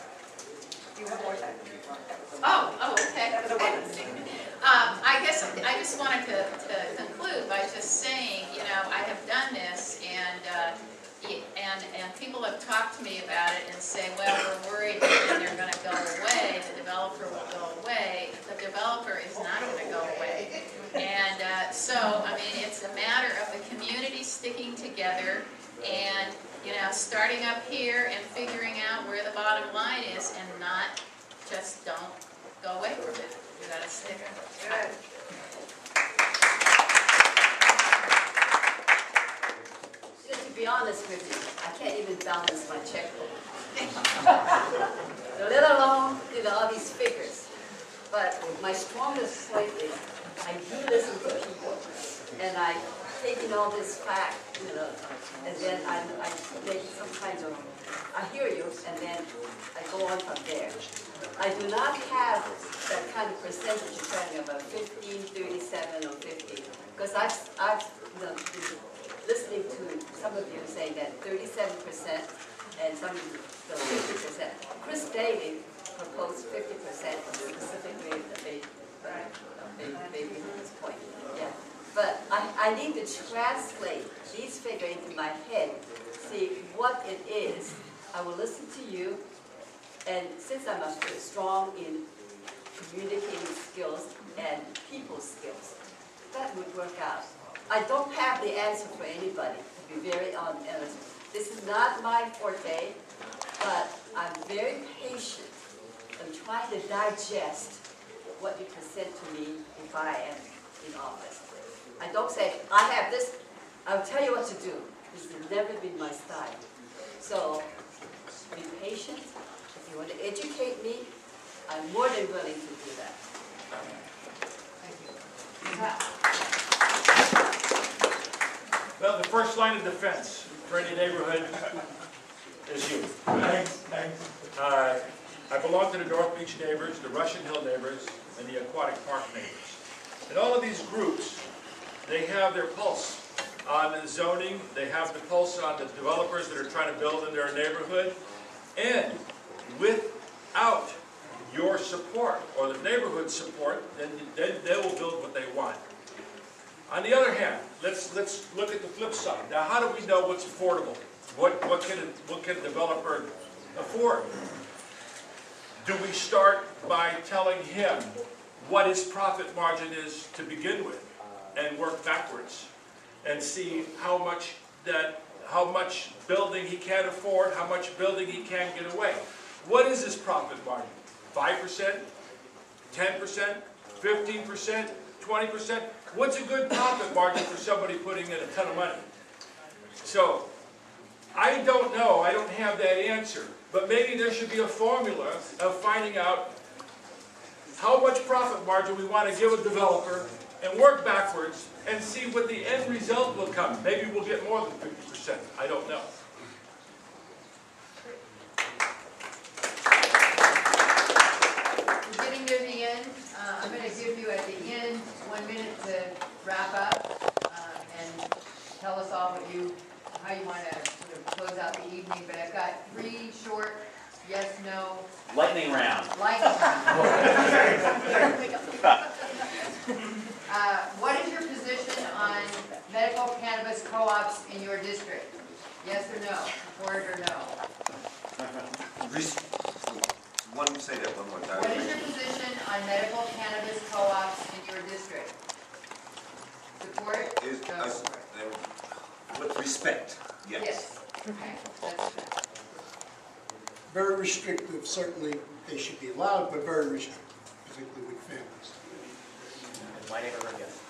You have more time. Oh, okay. I guess I just wanted to conclude by just saying, I have done this, and people have talked to me about it and say, well, we're worried that when they're going to go away, the developer will go away. The developer is not going to go away. And so, I mean, it's a matter of the community sticking together and, starting up here and figuring out where the bottom line is, and not just don't go away from it. You got to stick with it. To be honest with you, I can't even balance my checkbook. Let alone all these figures. But my strongest point is I do listen to people, and I taking all this fact, you know, and then I make some kind of, I hear you, and then I go on from there. I do not have that kind of percentage you're talking about, 15, 37, or 50, because I've you know, been listening to some of you saying that 37% and some of you 50%. Chris Daly proposed 50% specifically the baby bonus point. Yeah. But I need to translate these figures into my head, see what it is. I will listen to you, and since I'm strong in communicating skills and people skills, that would work out. I don't have the answer for anybody, to be very honest. This is not my forte, but I'm very patient and trying to digest what you present to me if I am in office. I don't say, I have this, I'll tell you what to do. This has never been my style. So, be patient. If you want to educate me, I'm more than willing to do that. Thank you. Well, the first line of defense for any neighborhood is you. Thanks. I belong to the North Beach neighbors, the Russian Hill neighbors, and the Aquatic Park neighbors. And all of these groups, they have their pulse on the zoning, they have the pulse on the developers that are trying to build in their neighborhood, and without your support, or the neighborhood support, then they will build what they want. On the other hand, let's look at the flip side. Now, how do we know what's affordable? What can a developer afford? Do we start by telling him what his profit margin is to begin with, and work backwards, and see how much building he can afford, how much building he can get away? What is his profit margin? 5%? 10%? 15%? 20%? What's a good profit margin for somebody putting in a ton of money? So, I don't know, I don't have that answer, but maybe there should be a formula of finding out how much profit margin we want to give a developer and work backwards and see what the end result will come. Maybe we'll get more than 50%, I don't know. We're getting near the end. I'm going to give you at the end 1 minute to wrap up and tell us all how you want to sort of close out the evening. But I've got 3 short yes, no. Lightning round. Lightning round. What is your position on medical cannabis co-ops in your district? Yes or no? Support or no? Say that one more time. What is your position on medical cannabis co-ops in your district? Support? No support. With respect, yes. Yes. Okay. That's good. Very restrictive, certainly they should be allowed, but very restrictive, particularly with families. In my neighborhood, yes.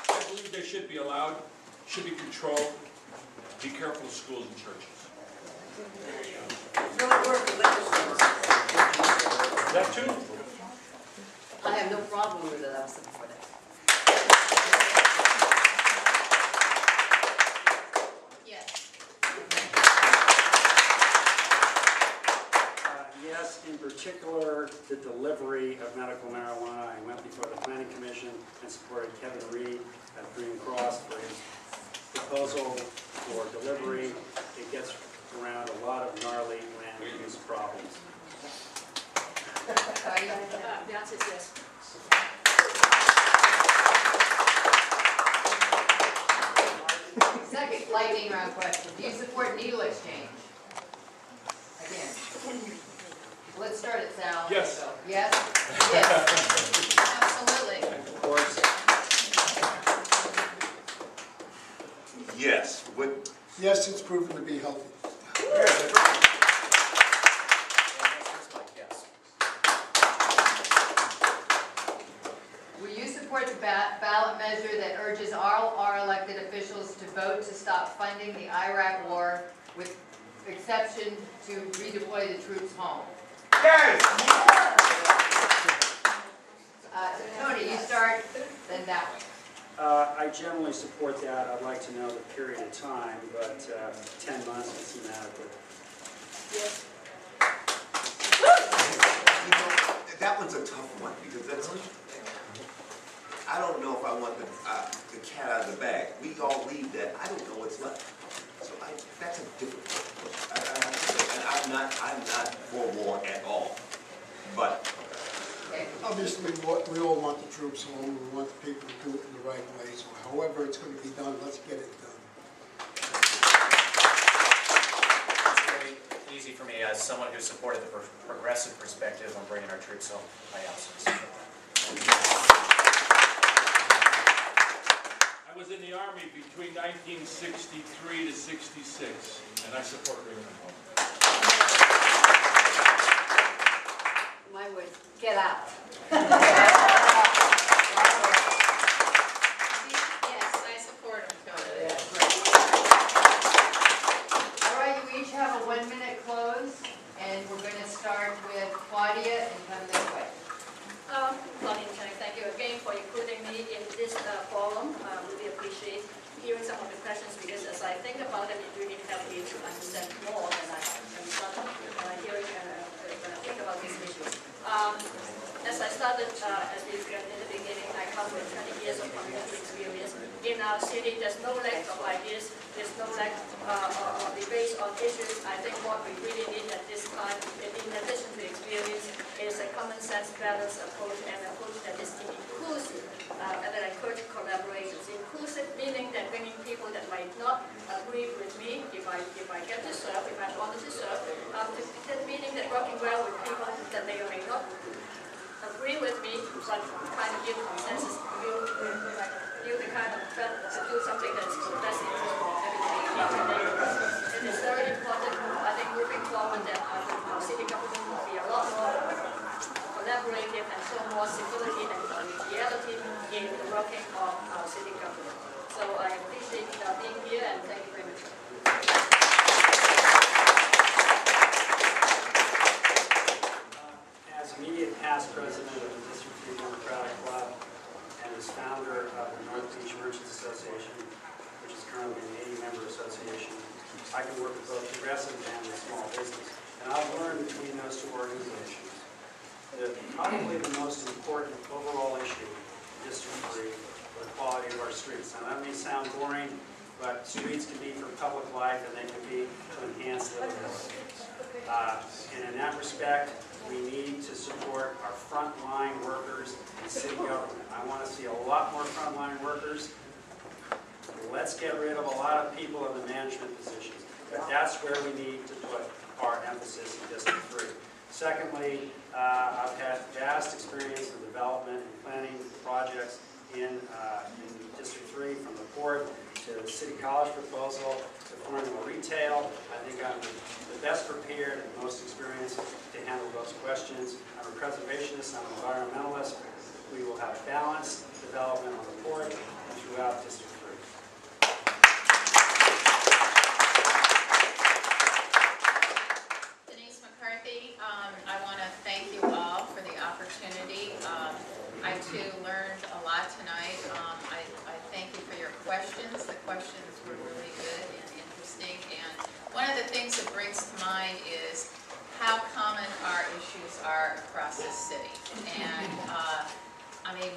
I believe they should be allowed, should be controlled. Be careful of schools and churches. That too? I have no problem with it, I'll support it. Yes. Yes, in particular, the delivery of medical marijuana. I went before the Planning Commission and supported Kevin Reed at Green Cross for his proposal for delivery. It gets around a lot of gnarly land use problems. The answer is yes. Second lightning round question. Do you support needle exchange? Again. Let's start at Sal. Yes. Yes? Yes. Absolutely. Of course. Yes. Yes, it's proven to be healthy. Yes. Will you support the ballot measure that urges all our elected officials to vote to stop funding the Iraq war with exception to redeploy the troops home? Yes! Tony, you start, then that way. I generally support that. I'd like to know the period of time, but 10 months would seem adequate. Yes. You know, that one's a tough one because that's. I don't know if I want the cat out of the bag. We all leave that. I don't know what's left. So that's a different question. And I'm not for war at all. But Obviously, we all want the troops home, we want the people to do it in the right way, so however it's going to be done, let's get it done. It's very easy for me as someone who supported the progressive perspective on bringing our troops home. I also support I was in the Army between 1963 to 66, and I support bringing them home. My words, get out. Yes, I support him, Tony. All right, you each have a 1-minute close, and we're going to start with Claudia and come this way. Claudia and Chang, thank you again for including me in this forum. Really appreciate hearing some of the questions because as I think about them, it really helped me to understand more than I am hearing when I think about these issues. As I started, as we said in the beginning, I come with 20 years of community experience. In our city, there's no lack of ideas, there's no lack of debates on issues. I think what we really need at this time, in addition to experience, is a common sense, balanced approach, and an approach that is inclusive, and that encourages collaborations. Inclusive meaning that bringing people that might not agree with me, if I get to serve, if I'm honored to serve, meaning that working well with people that may or may not agree with me, but kind of give consensus, you the kind of to do something that's the best interest for everybody. It is very important, I think, moving forward that our city government will be a lot more collaborative and show more civility and collegiality in the working of our city government. So I appreciate being here and thank you very much. As immediate past president of the District 3 Democratic Club and as founder of the North Beach Merchants Association, which is currently an 80-member association, I can work with both progressive and with small business. And I've learned between those two organizations that probably the most important overall issue in District 3 is the quality of our streets. Now that may sound boring, but streets can be for public life and they can be to enhance livability. And in that respect, we need to support our frontline workers in city government. I want to see a lot more frontline workers. Let's get rid of a lot of people in the management positions. But that's where we need to put our emphasis in District 3. Secondly, I've had vast experience in development and planning projects in District 3, from the port to the City College proposal to Formula Retail. I think I'm the best prepared and most experienced to handle those questions. I'm a preservationist, I'm an environmentalist. We will have balanced development on the port and throughout District 3. Denise McCarthy, I want to thank you all for the opportunity. I too learned a lot tonight. I thank you for your questions. The questions were really good and interesting. And one of the things that brings to mind is how common our issues are across this city. And I mean,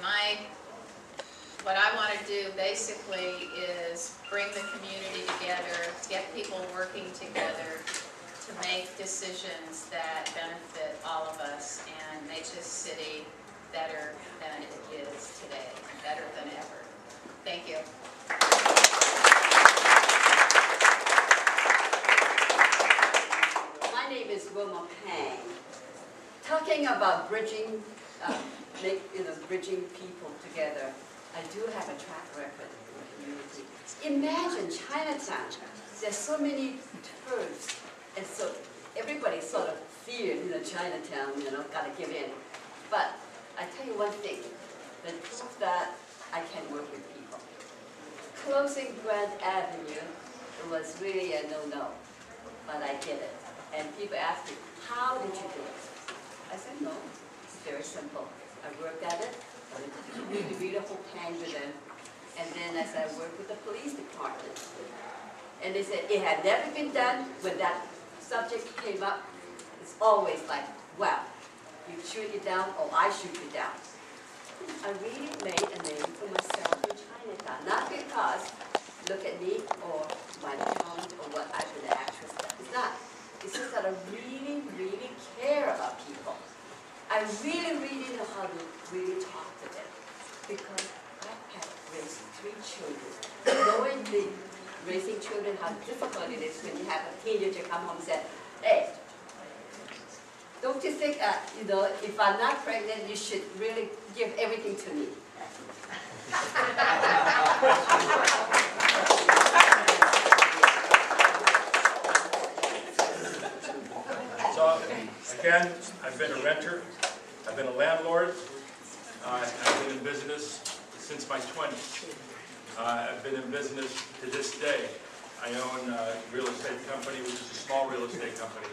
what I want to do basically is bring the community together, get people working together to make decisions that benefit all of us and make this city better than it is today, better than ever. Thank you. My name is Wilma Pang. Talking about bridging, bridging people together, I do have a track record in the community. Imagine Chinatown. There's so many tourists, and so everybody sort of feared, Chinatown, got to give in. But I tell you one thing, that proves that I can work with people. Closing Grand Avenue was really a no-no, but I did it. And people ask me, how did you do it? I said, no, it's very simple. I worked at it, I really, really whole plan with them. And then as I worked with the police department, and they said it had never been done. When that subject came up, it's always like, well, you shoot it down or I shoot it down. I really made a name for myself in Chinatown, not because look at me or my talent or what I've been an actress. It's not. It's just that I really, really care about people. I really, really know how to really talk to them because I have raised 3 children. Knowing raising children, how difficult it is when you have a teenager come home and say, hey, don't you think, if I'm not pregnant, you should really give everything to me? So, again, I've been a renter, I've been a landlord, I've been in business since my 20s. I've been in business to this day. I own a real estate company, which is a small real estate company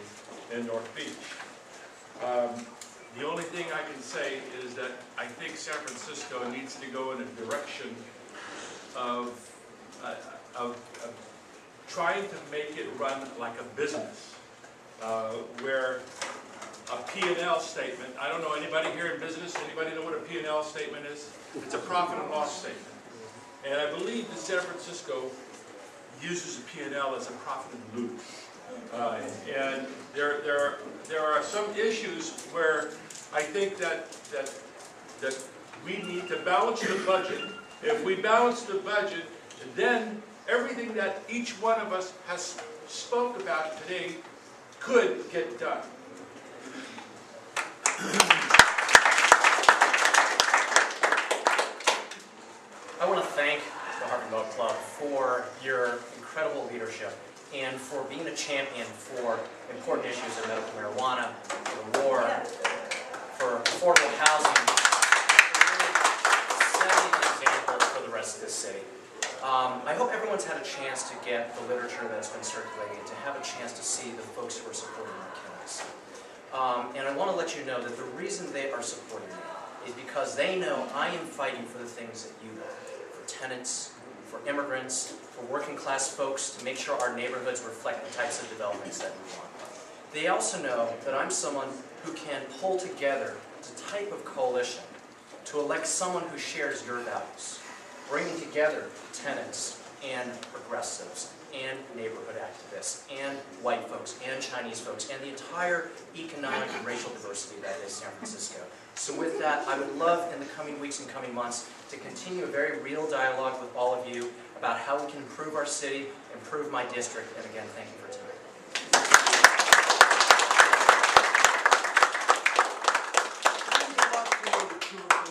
in North Beach. The only thing I can say is that I think San Francisco needs to go in a direction of trying to make it run like a business, where a P&L statement, I don't know anybody here in business, anybody know what a P&L statement is? It's a profit and loss statement. And I believe that San Francisco uses a P&L as a profit and lose. And there are some issues where I think that we need to balance the budget. If we balance the budget, then everything that each one of us has spoke about today could get done. I want to thank the Harvard Boat Club for your incredible leadership and for being a champion for important issues of medical marijuana, for the war, for affordable housing, for setting an example for the rest of this city. I hope everyone's had a chance to get the literature that's been circulating and to have a chance to see the folks who are supporting our candidacy. And I want to let you know that the reason they are supporting me is because they know I am fighting for the things that you want, for tenants, for immigrants, for working class folks, to make sure our neighborhoods reflect the types of developments that we want. They also know that I'm someone who can pull together the type of coalition to elect someone who shares your values, bringing together tenants and progressives and neighborhood activists and white folks and Chinese folks and the entire economic and racial diversity that is San Francisco. So with that, I would love in the coming weeks and coming months to continue a very real dialogue with all of you about how we can improve our city, improve my district, and again, thank you for tonight.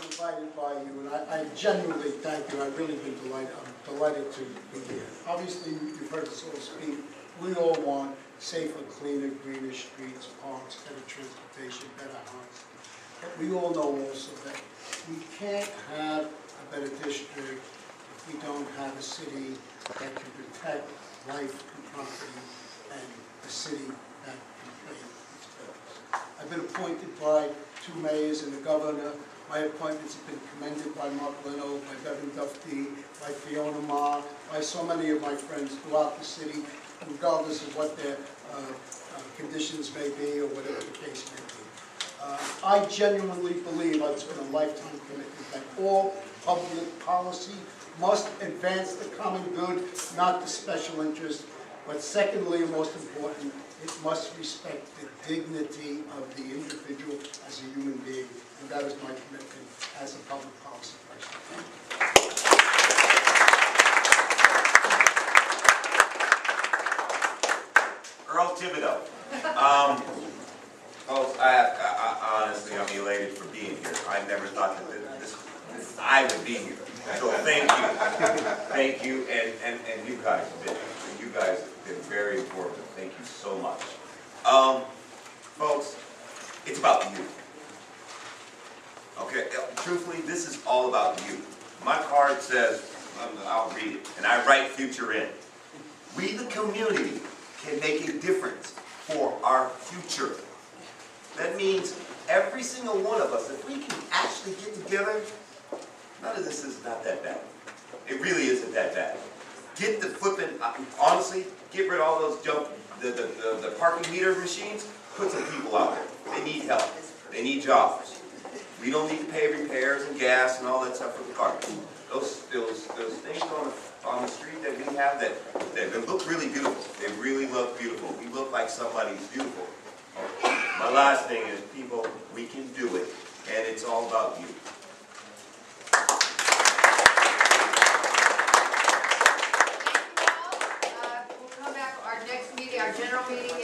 Invited by you, and I genuinely thank you. I've really been delighted. I'm delighted to be here. Obviously, you've heard us all speak. We all want safer, cleaner, greener streets, parks, better transportation, better housing. But we all know also that we can't have a better district if we don't have a city that can protect life and property, and a city that can pay its bills. I've been appointed by 2 mayors and the governor. My appointments have been commended by Mark Leno, by Bevan Duffy, by Fiona Ma, by so many of my friends throughout the city, regardless of what their conditions may be or whatever the case may be. I genuinely believe, it's been a lifetime commitment, that all public policy must advance the common good, not the special interest. But secondly, and most important, it must respect the dignity of the individual as a human being. And that is my commitment as a public policy person. Earl Thibodeau. Honestly, I'm elated for being here. I never thought that I would be here. So thank you. Thank you, and you guys have been very informative. Thank you so much. Folks, it's about you. Okay, truthfully, this is all about you. My card says, I'll read it, and I write future in. We, the community, can make a difference for our future. That means every single one of us, if we can actually get together, none of this is not that bad. It really isn't that bad. Get the flipping, honestly, get rid of all those junk, the parking meter machines, put some people out there. They need help. They need jobs. We don't need to pay repairs and gas and all that stuff for the car. Those things on the street that we have that look really beautiful. They really look beautiful. We look like somebody's beautiful. My last thing is, people, we can do it, and it's all about you. We'll come back, our next meeting, our general meeting